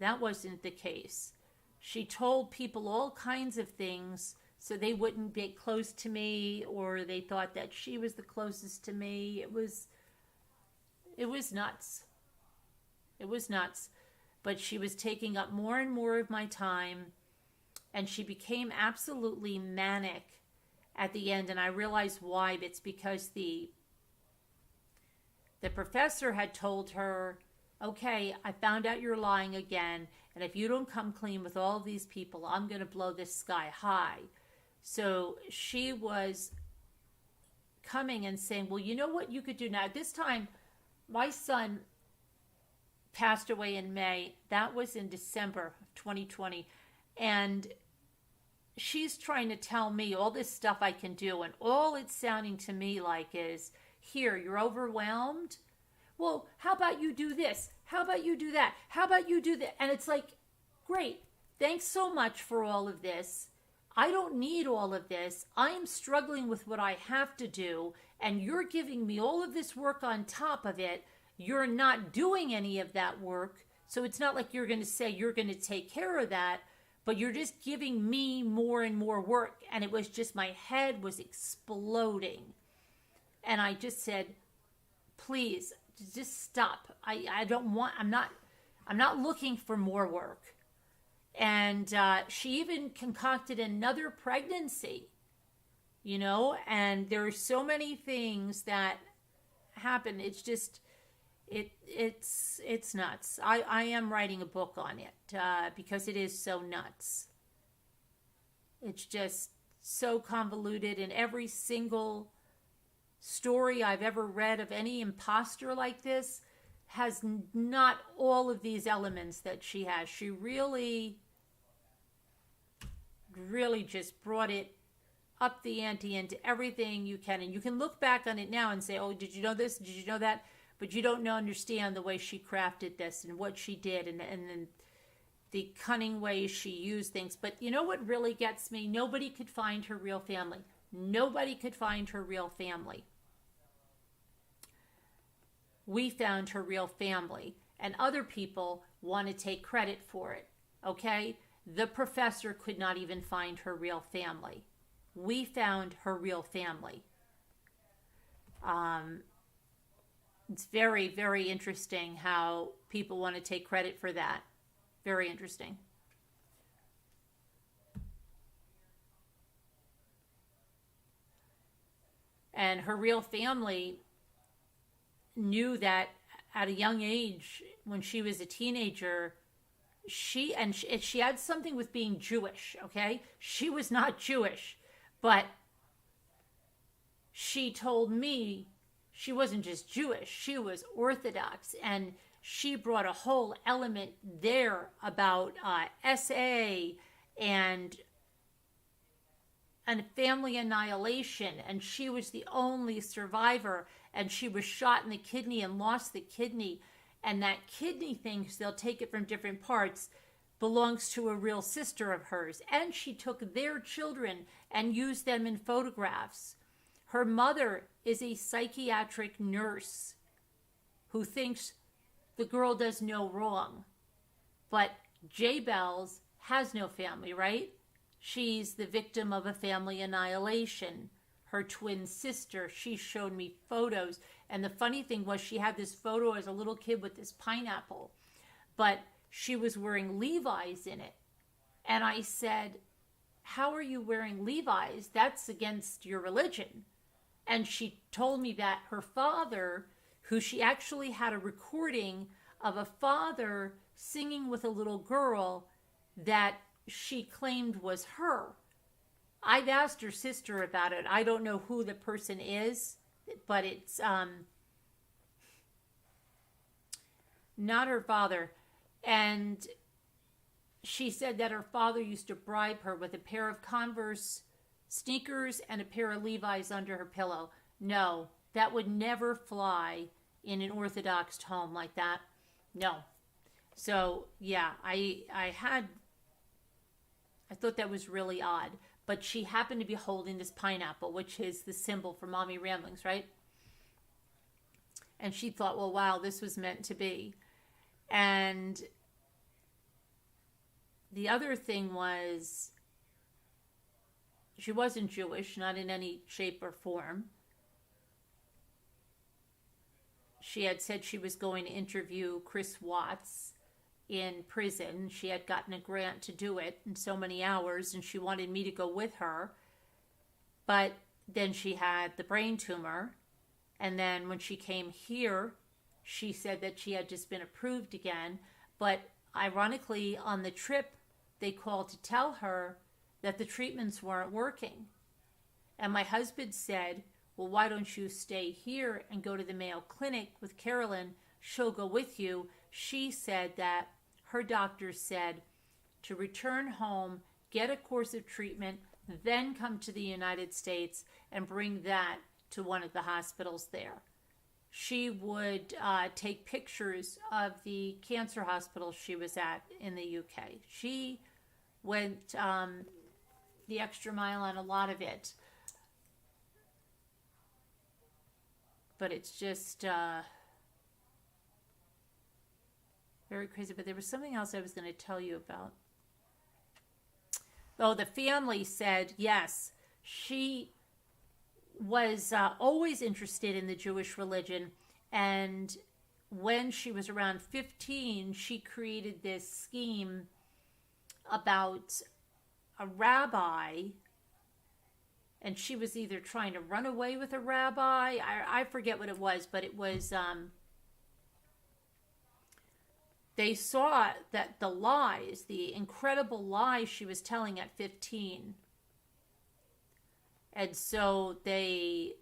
That wasn't the case. She told people all kinds of things so they wouldn't get close to me, or they thought that she was the closest to me. It was nuts. It was nuts. But she was taking up more and more of my time, and she became absolutely manic at the end. And I realized why. It's because the professor had told her, okay, I found out you're lying again, and if you don't come clean with all these people, I'm going to blow this sky high. So she was coming and saying, well, you know what you could do now? This time, my son passed away in May. That was in December of 2020. And she's trying to tell me all this stuff I can do, and all it's sounding to me like is, here, you're overwhelmed? Well, how about you do this? How about you do that? How about you do that? And it's like, great, thanks so much for all of this. I don't need all of this. I am struggling with what I have to do, and you're giving me all of this work on top of it. You're not doing any of that work, so it's not like you're going to say you're going to take care of that, but you're just giving me more and more work. And it was just, my head was exploding. And I just said, please, just stop. I don't want, I'm not looking for more work. And she even concocted another pregnancy, you know, and there are so many things that happen. It's just, it's nuts. I am writing a book on it because it is so nuts. It's just so convoluted, and every single story I've ever read of any imposter like this has not all of these elements that she has. She really just brought it up the ante into everything you can. And you can look back on it now and say, oh, did you know this? Did you know that? But you don't understand the way she crafted this and what she did, and then the cunning ways she used things. But you know what really gets me? Nobody could find her real family. Nobody could find her real family. We found her real family, and other people want to take credit for it, okay? The professor could not even find her real family. We found her real family. It's very, very interesting how people want to take credit for that. Very interesting. And her real family knew that at a young age, when she was a teenager, she had something with being Jewish, okay? She was not Jewish, but she told me she wasn't just Jewish, she was Orthodox, and she brought a whole element there about SA and family annihilation, and she was the only survivor, and she was shot in the kidney and lost the kidney, and that kidney thing, because they'll take it from different parts, belongs to a real sister of hers, and she took their children and used them in photographs. Her mother is a psychiatric nurse who thinks the girl does no wrong, but J. Bells has no family, right? She's the victim of a family annihilation. Her twin sister, she showed me photos. And the funny thing was, she had this photo as a little kid with this pineapple, but she was wearing Levi's in it. And I said, how are you wearing Levi's? That's against your religion. And she told me that her father, who she actually had a recording of a father singing with a little girl that she claimed was her. I've asked her sister about it. I don't know who the person is, but it's not her father. And she said that her father used to bribe her with a pair of Converse sneakers and a pair of Levi's under her pillow. No, that would never fly in an Orthodox home like that. No. So, yeah, I thought that was really odd. But she happened to be holding this pineapple, which is the symbol for Mommy Ramblings, right? And she thought, well, wow, this was meant to be. And the other thing was, she wasn't Jewish, not in any shape or form. She had said she was going to interview Chris Watts in prison. She had gotten a grant to do it in so many hours, and she wanted me to go with her. But then she had the brain tumor, and then when she came here, she said that she had just been approved again. But ironically, on the trip, they called to tell her that the treatments weren't working. And my husband said, well, why don't you stay here and go to the Mayo Clinic with Carolyn? She'll go with you. She said that her doctor said to return home, get a course of treatment, then come to the United States and bring that to one of the hospitals there. She would take pictures of the cancer hospital she was at in the UK. She went the extra mile on a lot of it. But it's just very crazy. But there was something else I was going to tell you about. Oh, the family said, yes, she was always interested in the Jewish religion. And when she was around 15, she created this scheme about a rabbi, and she was either trying to run away with a rabbi. I forget what it was, but it was, they saw that the lies, the incredible lies she was telling at 15. And so they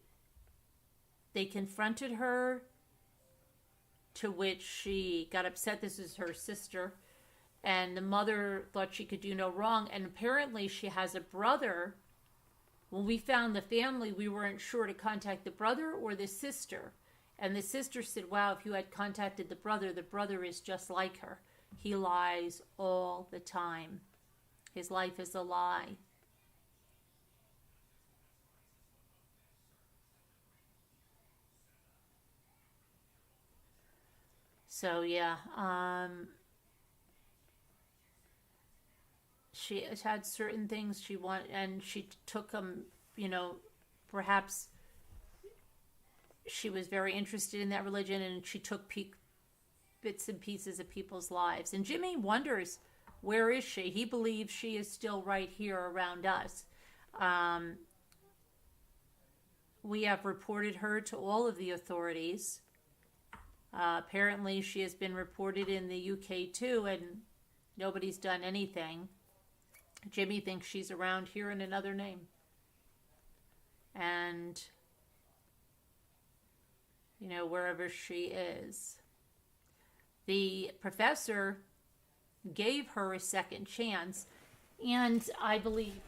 confronted her, to which she got upset. This is her sister. And the mother thought she could do no wrong. And apparently she has a brother. When we found the family, we weren't sure to contact the brother or the sister. And the sister said, wow, if you had contacted the brother is just like her. He lies all the time. His life is a lie. So, yeah, she has had certain things she wanted, and she took them, perhaps she was very interested in that religion, and she took bits and pieces of people's lives. And Jimmy wonders, where is she? He believes she is still right here around us. We have reported her to all of the authorities. Apparently she has been reported in the UK too, and nobody's done anything. Jimmy thinks she's around here in another name. And, wherever she is. The professor gave her a second chance, and I believe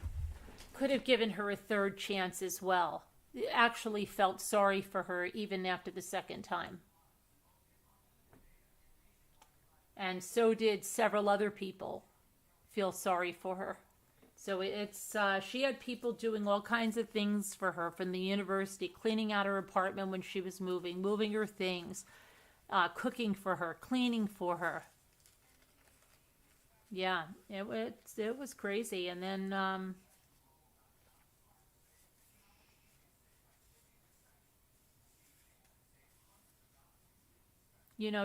could have given her a third chance as well. Actually felt sorry for her even after the second time. And so did several other people feel sorry for her. So it's she had people doing all kinds of things for her from the university, cleaning out her apartment when she was moving her things, cooking for her, cleaning for her. Yeah, it was crazy. And then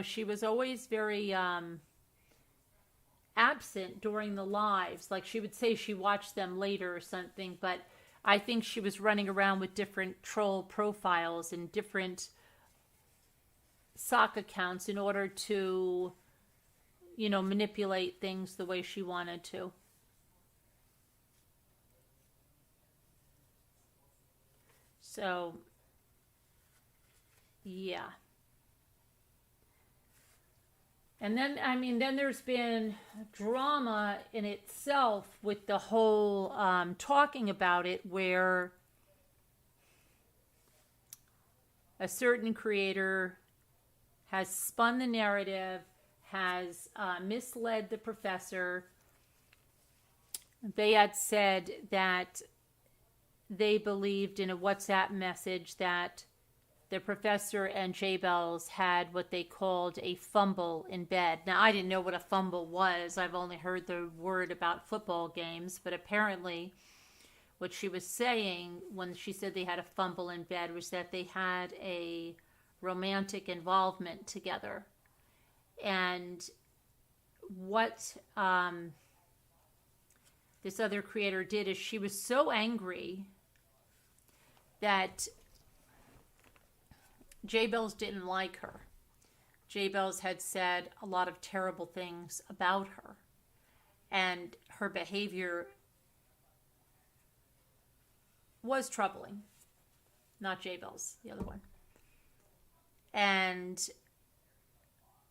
she was always very absent during the lives. Like she would say she watched them later or something, but I think she was running around with different troll profiles and different sock accounts in order to, manipulate things the way she wanted to. So, yeah. And then, then there's been drama in itself with the whole talking about it, where a certain creator has spun the narrative, has misled the professor. They had said that they believed in a WhatsApp message that the professor and J-Bells had what they called a fumble in bed. Now, I didn't know what a fumble was. I've only heard the word about football games, but apparently what she was saying when she said they had a fumble in bed was that they had a romantic involvement together. And what this other creator did is she was so angry that J-Bells didn't like her. J-Bells had said a lot of terrible things about her. And her behavior was troubling. Not J-Bells, the other one. And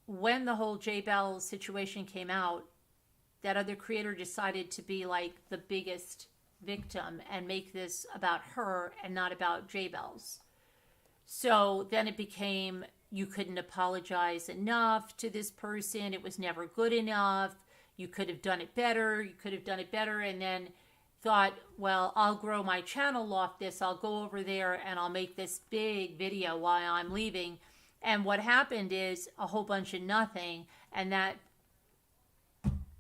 when the whole J-Bells situation came out, that other creator decided to be like the biggest victim and make this about her and not about J-Bells. So then it became, you couldn't apologize enough to this person. It was never good enough. You could have done it better. And then thought, well, I'll grow my channel off this. I'll go over there and I'll make this big video while I'm leaving. And what happened is a whole bunch of nothing. And that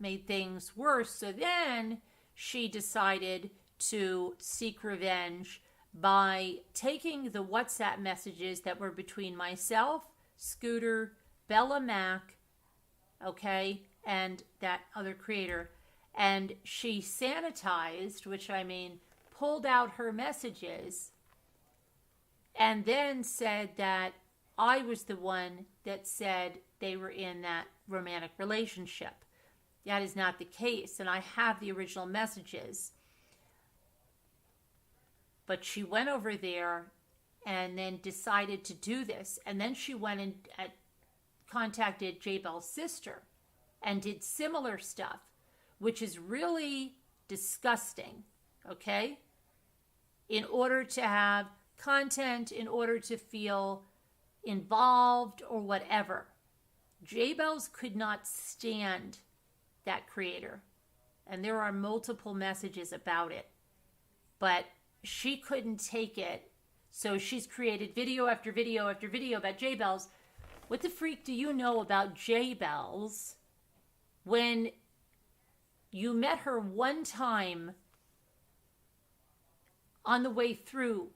made things worse. So then she decided to seek revenge by taking the WhatsApp messages that were between myself, Scooter, Bella Mack, okay, and that other creator, and she sanitized, which I mean, pulled out her messages, and then said that I was the one that said they were in that romantic relationship. That is not the case, and I have the original messages. But she went over there and then decided to do this. And then she went and contacted J Bell's sister and did similar stuff, which is really disgusting, okay? In order to have content, in order to feel involved or whatever. J Bell's could not stand that creator. And there are multiple messages about it. But she couldn't take it. So she's created video after video after video about J Bell's. What the freak do you know about J Bell's when you met her one time on the way through?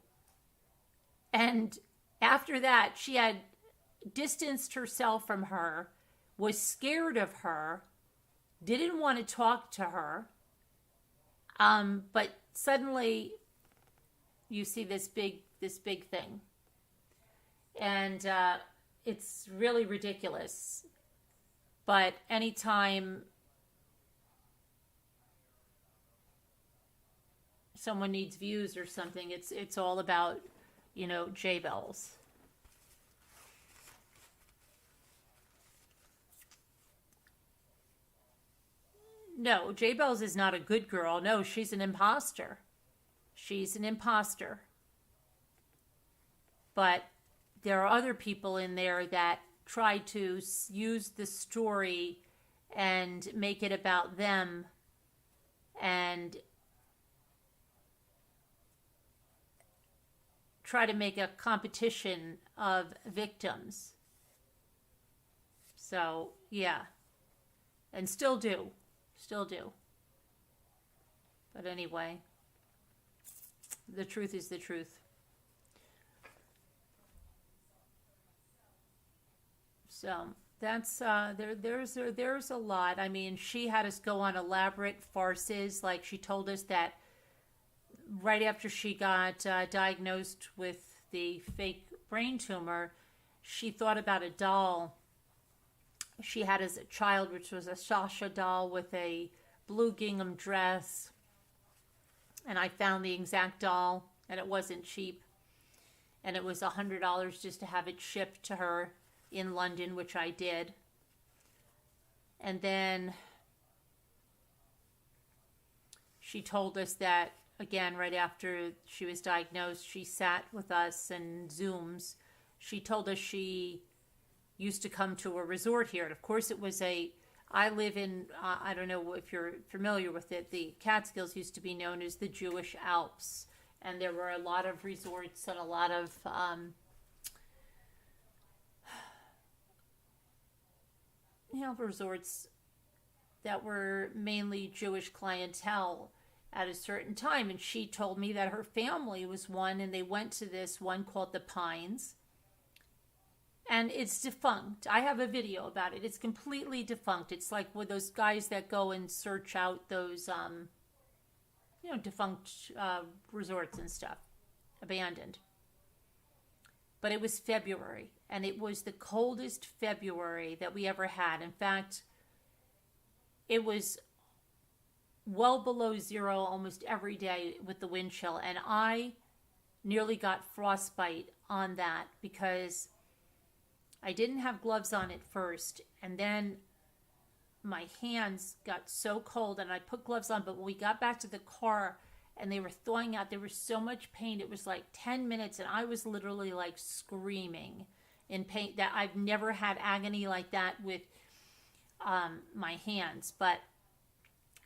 And after that, she had distanced herself from her, was scared of her, didn't want to talk to her. But suddenly you see this big thing. And it's really ridiculous. But anytime someone needs views or something, it's all about, J Bell's. No, J Bell's is not a good girl. No, she's an imposter. She's an imposter. But there are other people in there that try to use the story and make it about them and try to make a competition of victims. So, yeah. And still do. Still do. But anyway, the truth is the truth. So that's there's a lot. I mean, she had us go on elaborate farces. Like she told us that right after she got diagnosed with the fake brain tumor, she thought about a doll she had as a child, which was a Sasha doll with a blue gingham dress. And I found the exact doll, and it wasn't cheap. And it was $100 just to have it shipped to her in London, which I did. And then she told us that, again, right after she was diagnosed, she sat with us and Zooms. She told us she used to come to a resort here. And of course, it was I live in, I don't know if you're familiar with it, the Catskills used to be known as the Jewish Alps. And there were a lot of resorts and a lot of resorts that were mainly Jewish clientele at a certain time. And she told me that her family was one, and they went to this one called the Pines. And it's defunct. I have a video about it. It's completely defunct. It's like with those guys that go and search out those, defunct resorts and stuff, abandoned. But it was February, and it was the coldest February that we ever had. In fact, it was well below zero almost every day with the wind chill. And I nearly got frostbite on that because I didn't have gloves on at first, and then my hands got so cold, and I put gloves on, but when we got back to the car and they were thawing out, there was so much pain. It was like 10 minutes, and I was literally like screaming in pain. That I've never had agony like that with my hands. But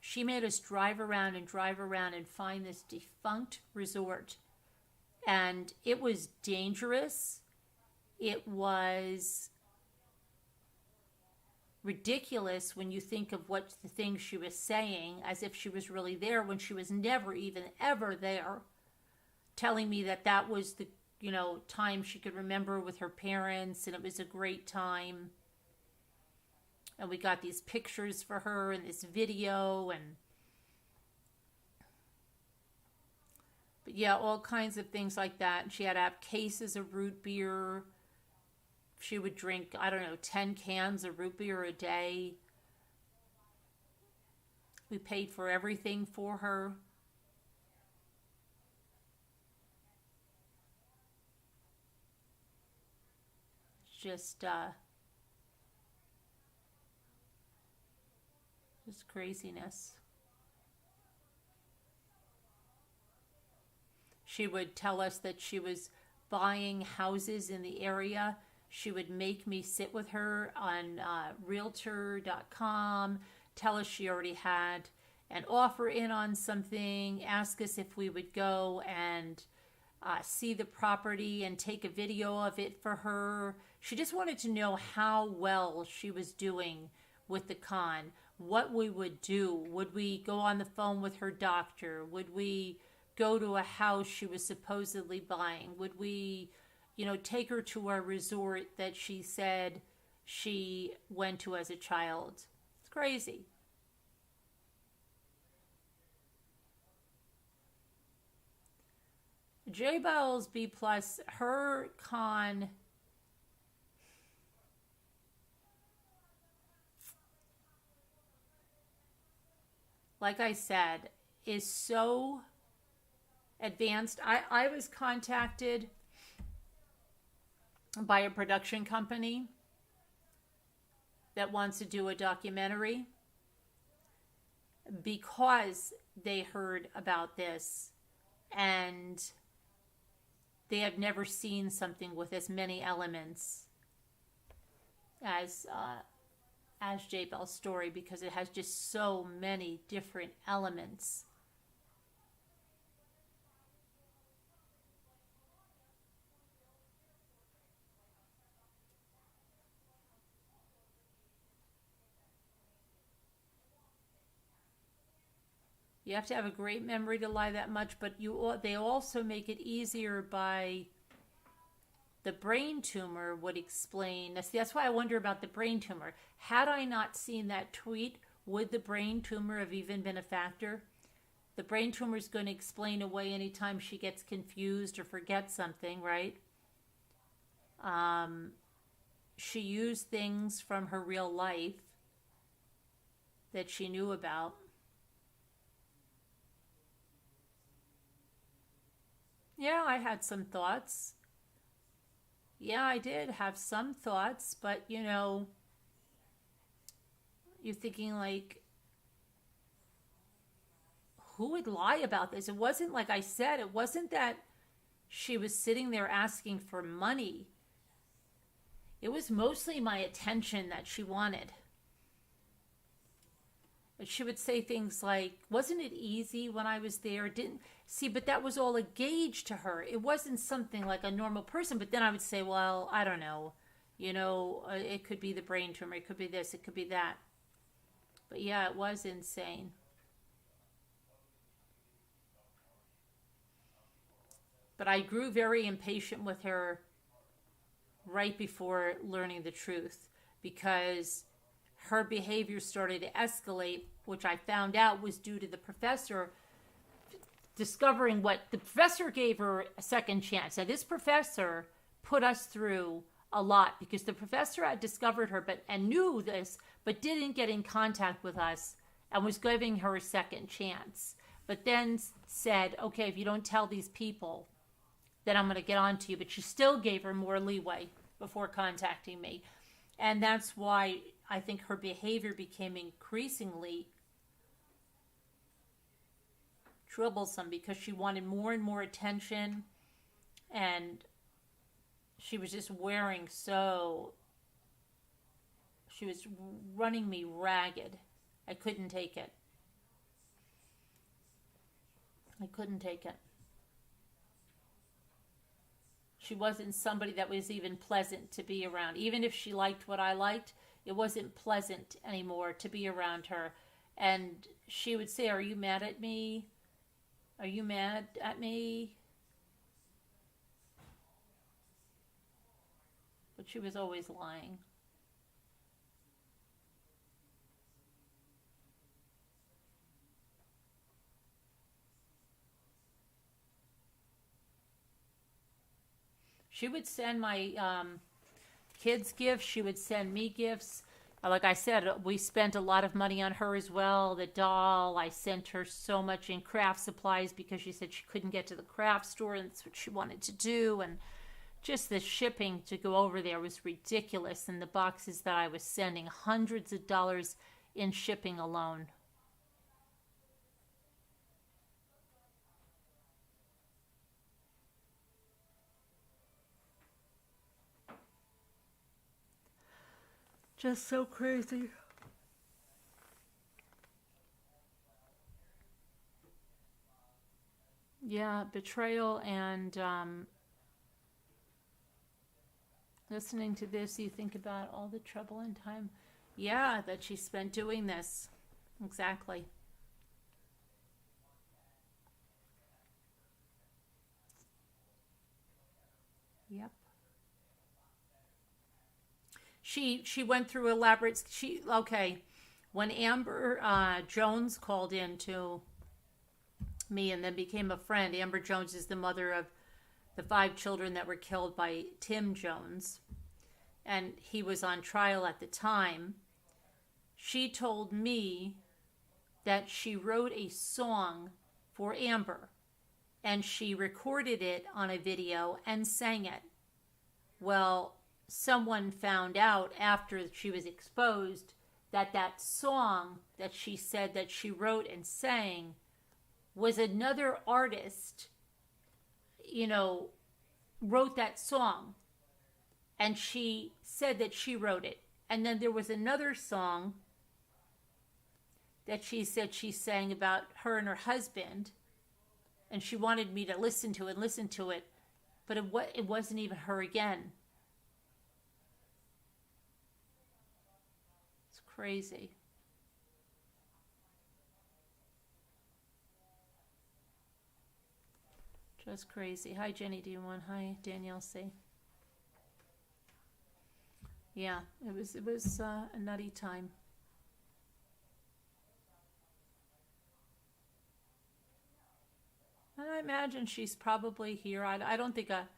she made us drive around and find this defunct resort, and it was dangerous. It was ridiculous when you think of what the things she was saying, as if she was really there when she was never even ever there, telling me that was the time she could remember with her parents, and it was a great time. And we got these pictures for her and this video but yeah, all kinds of things like that. She had to have cases of root beer. She would drink, I don't know, 10 cans of root beer a day. We paid for everything for her. Just craziness. She would tell us that she was buying houses in the area. She would make me sit with her on realtor.com, tell us she already had an offer in on something, ask us if we would go and see the property and take a video of it for her. She just wanted to know how well she was doing with the con, what we would do. Would we go on the phone with her doctor? Would we go to a house she was supposedly buying? Would we, take her to a resort that she said she went to as a child? It's crazy. J Bell's B+, her con, like I said, is so advanced. I was contacted by a production company that wants to do a documentary because they heard about this and they have never seen something with as many elements as J Bell's story, because it has just so many different elements. You have to have a great memory to lie that much, but they also make it easier by the brain tumor would explain. That's why I wonder about the brain tumor. Had I not seen that tweet, would the brain tumor have even been a factor? The brain tumor is going to explain away anytime she gets confused or forgets something, right? She used things from her real life that she knew about. Yeah, I had some thoughts. Yeah, I did have some thoughts, but you're thinking like, who would lie about this? It wasn't like I said, it wasn't that she was sitting there asking for money. It was mostly my attention that she wanted. She would say things like, wasn't it easy when I was there? Didn't see, but that was all a gauge to her. It wasn't something like a normal person. But then I would say, well, I don't know. It could be the brain tumor. It could be this. It could be that. But yeah, it was insane. But I grew very impatient with her right before learning the truth, because her behavior started to escalate, which I found out was due to the professor discovering what the professor gave her a second chance. Now, this professor put us through a lot because the professor had discovered her and knew this, but didn't get in contact with us and was giving her a second chance. But then said, okay, if you don't tell these people, then I'm going to get on to you. But she still gave her more leeway before contacting me. And that's why I think her behavior became increasingly troublesome, because she wanted more and more attention, and she was just she was running me ragged. I couldn't take it. She wasn't somebody that was even pleasant to be around. Even if she liked what I liked, it wasn't pleasant anymore to be around her. And she would say, are you mad at me? Are you mad at me? But she was always lying. She would send my kids gifts. She would send me gifts. Like I said, we spent a lot of money on her as well. The doll, I sent her so much in craft supplies because she said she couldn't get to the craft store and that's what she wanted to do. And just the shipping to go over there was ridiculous. And the boxes that I was sending, hundreds of dollars in shipping alone. Just so crazy. Yeah, betrayal and listening to this, you think about all the trouble and time, yeah, that she spent doing this. Exactly. Yep. She went through elaborate. Okay, when Amber Jones called in to me and then became a friend. Amber Jones is the mother of the 5 children that were killed by Tim Jones, and he was on trial at the time. She told me that she wrote a song for Amber, and she recorded it on a video and sang it. Well, someone found out after she was exposed that that song that she said that she wrote and sang was another artist, wrote that song. And she said that she wrote it. And then there was another song that she said she sang about her and her husband. And she wanted me to listen to it. But it wasn't even her again. It's crazy. Just crazy. Hi, Jenny D1. Hi, Danielle C. Yeah, it was a nutty time. And I imagine she's probably here. I don't think a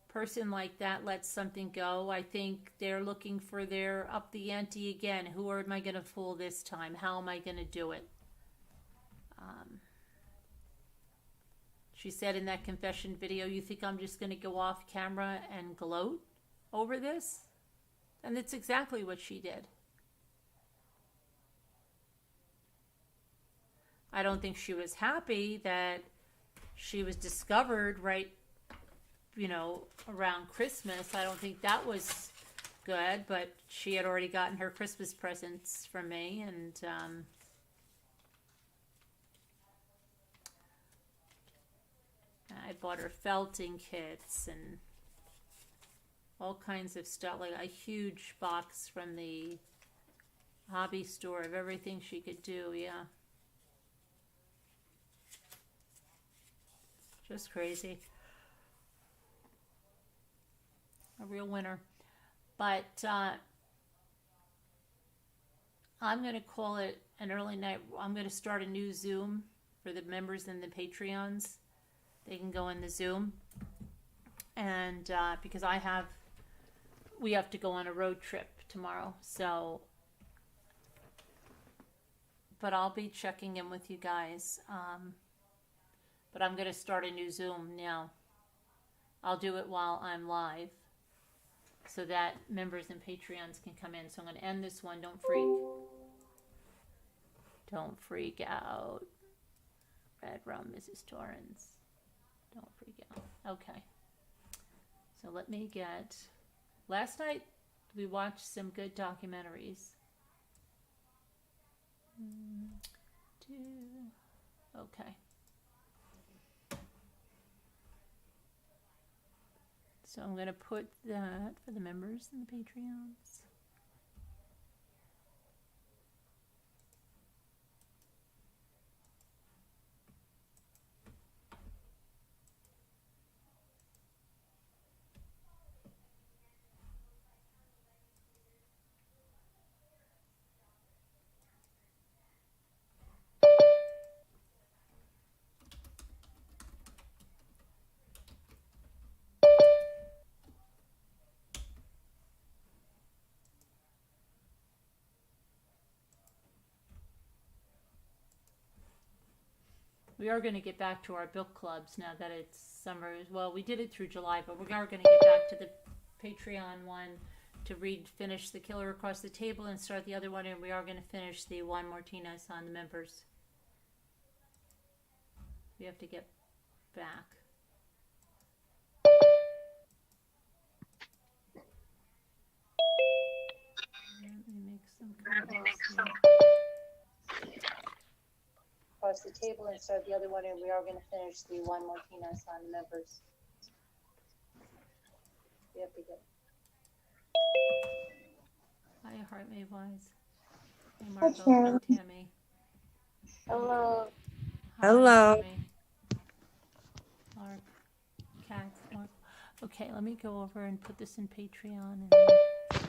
person like that lets something go. I think they're looking for their up the ante again. Who am I going to fool this time? How am I going to do it? She said in that confession video, you think I'm just going to go off camera and gloat over this? And it's exactly what she did. I don't think she was happy that she was discovered right, around Christmas. I don't think that was good, but she had already gotten her Christmas presents from me, and I bought her felting kits and all kinds of stuff, like a huge box from the hobby store of everything she could do, yeah. Just crazy. A real winner. But I'm going to call it an early night. I'm going to start a new Zoom for the members and the Patreons. They can go in the Zoom. And because we have to go on a road trip tomorrow. So, but I'll be checking in with you guys. But I'm going to start a new Zoom now. I'll do it while I'm live so that members and Patreons can come in. So I'm going to end this one. Don't freak out. Red Rum, Mrs. Torrance. Don't freak out. Okay. So let me get... Last night, we watched some good documentaries. Okay. So I'm going to put that for the members and the Patreons. We are going to get back to our book clubs now that it's summer. Well, we did it through July, but we are going to get back to the Patreon one to finish The Killer Across the Table and start the other one, and we are going to finish the Juan Martinez on the members. We have to get back. Let me make some across the table and start the other one, and we are going to finish the Juan Martinez on the members. We have to get. Hi, Heart May Wise. Hey, Marco. Hi, Tammy. Hello. Hi, Hello. Tammy. Mark. Kat. Mark. Okay, let me go over and put this in Patreon. And then...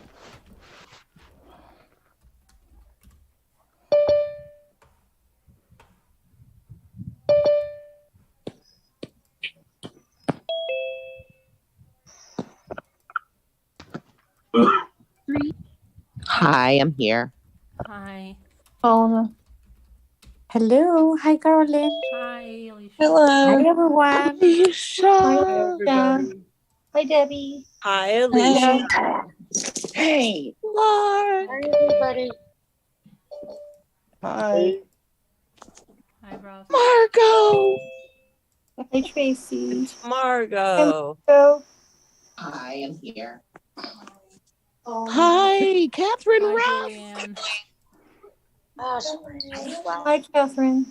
Hi, I'm here. Hi. Oh. Hello. Hi, Caroline. Hi, Alicia. Hi, everyone. Alicia. Hi, Debbie. Hi, Alicia. Hey. Hi, everybody. Hi. Hi, Ralph. Marco. Hi, Tracy. It's Margot. Hello. Hi, I'm here. Oh. Hi, Catherine Hi, Ralph. Julianne. Hi, Catherine.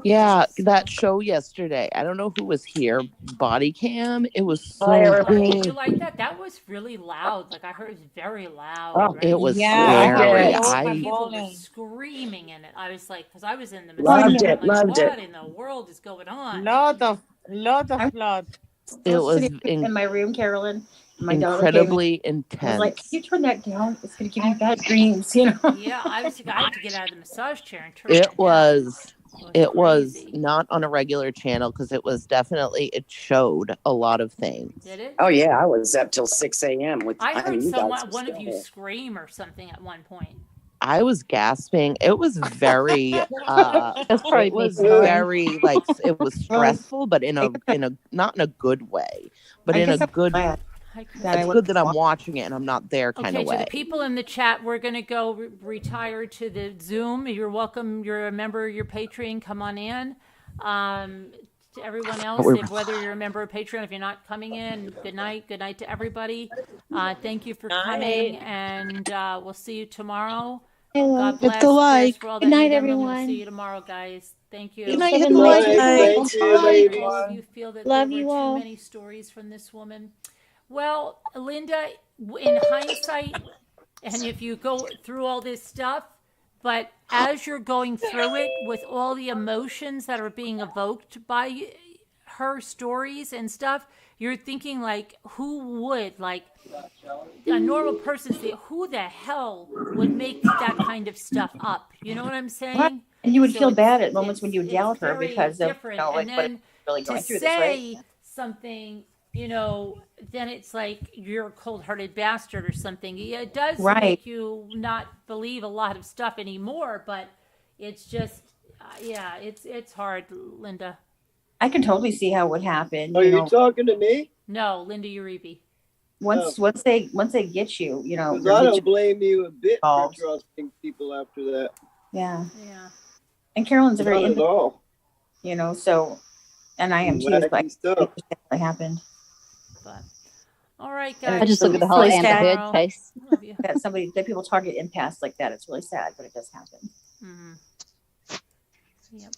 Yeah, that show yesterday. I don't know who was here. Body cam. It was so Did you good. like that? That was really loud. Like I heard it was very loud. Oh, right? It was Yeah, scary. I did. People were screaming in it. I was like, because I was in the Loved middle. it, I'm like, loved it. what in the world is going on? Lot of blood. It was sitting in my room, Carolyn. My daughter incredibly came in. I was like, intense. can you turn that down? It's going to give you bad dreams, you know? Yeah, I had to get out of the massage chair and turn It it down. It was crazy. not on a regular channel because it showed a lot of things. Did it? Oh yeah, I was up till 6 a.m. with. I heard you guys were one of still you there. scream or something at one point. I was gasping. It was very That's probably it was me. very like it was stressful, but in a not in a good way, but in a good Glad Hi, Chris. that I it's was good that I'm watching it and I'm not there kind Okay, of to way. the people in the chat, we're going to go retire to the Zoom. You're welcome. You're a member of your Patreon. Come on in. To everyone else, whether you're a member of Patreon, if you're not coming in, good night. Good night to everybody. Thank you for coming, and we'll see you tomorrow. God bless. Hit the like. For all Good that night, you've done. everyone. We'll see you tomorrow, guys. Thank you. Good night. Seven Hit the like. Thank you, all of you feel that Love there you were all. too many stories from this woman. Well, Linda, in hindsight, and if you go through all this stuff, but as you're going through it with all the emotions that are being evoked by her stories and stuff, you're thinking like, who would, like, a normal person say, who the hell would make that kind of stuff up? You know what I'm saying? Right. And you would So feel bad it's- at moments when you it's doubt her very because of different. like And what then really to going through this, right? say something, then it's like you're a cold-hearted bastard or something. Yeah, it does make you not believe a lot of stuff anymore, but it's just, it's hard, Linda. I can totally see how it would happen. Are you talking to me? No, Linda Uribe. Once they get you, Because I don't blame you a bit for involved. trusting people after that. Yeah. Yeah. And Carolyn's a very Not at all. so, and I am too. But I Wacky think stuff. it definitely happened. But all right, guys. I just look at the We'll whole see you Amber Heard tomorrow. case. Love you. That people target empaths like that. It's really sad, but it does happen. Mm-hmm. Yep.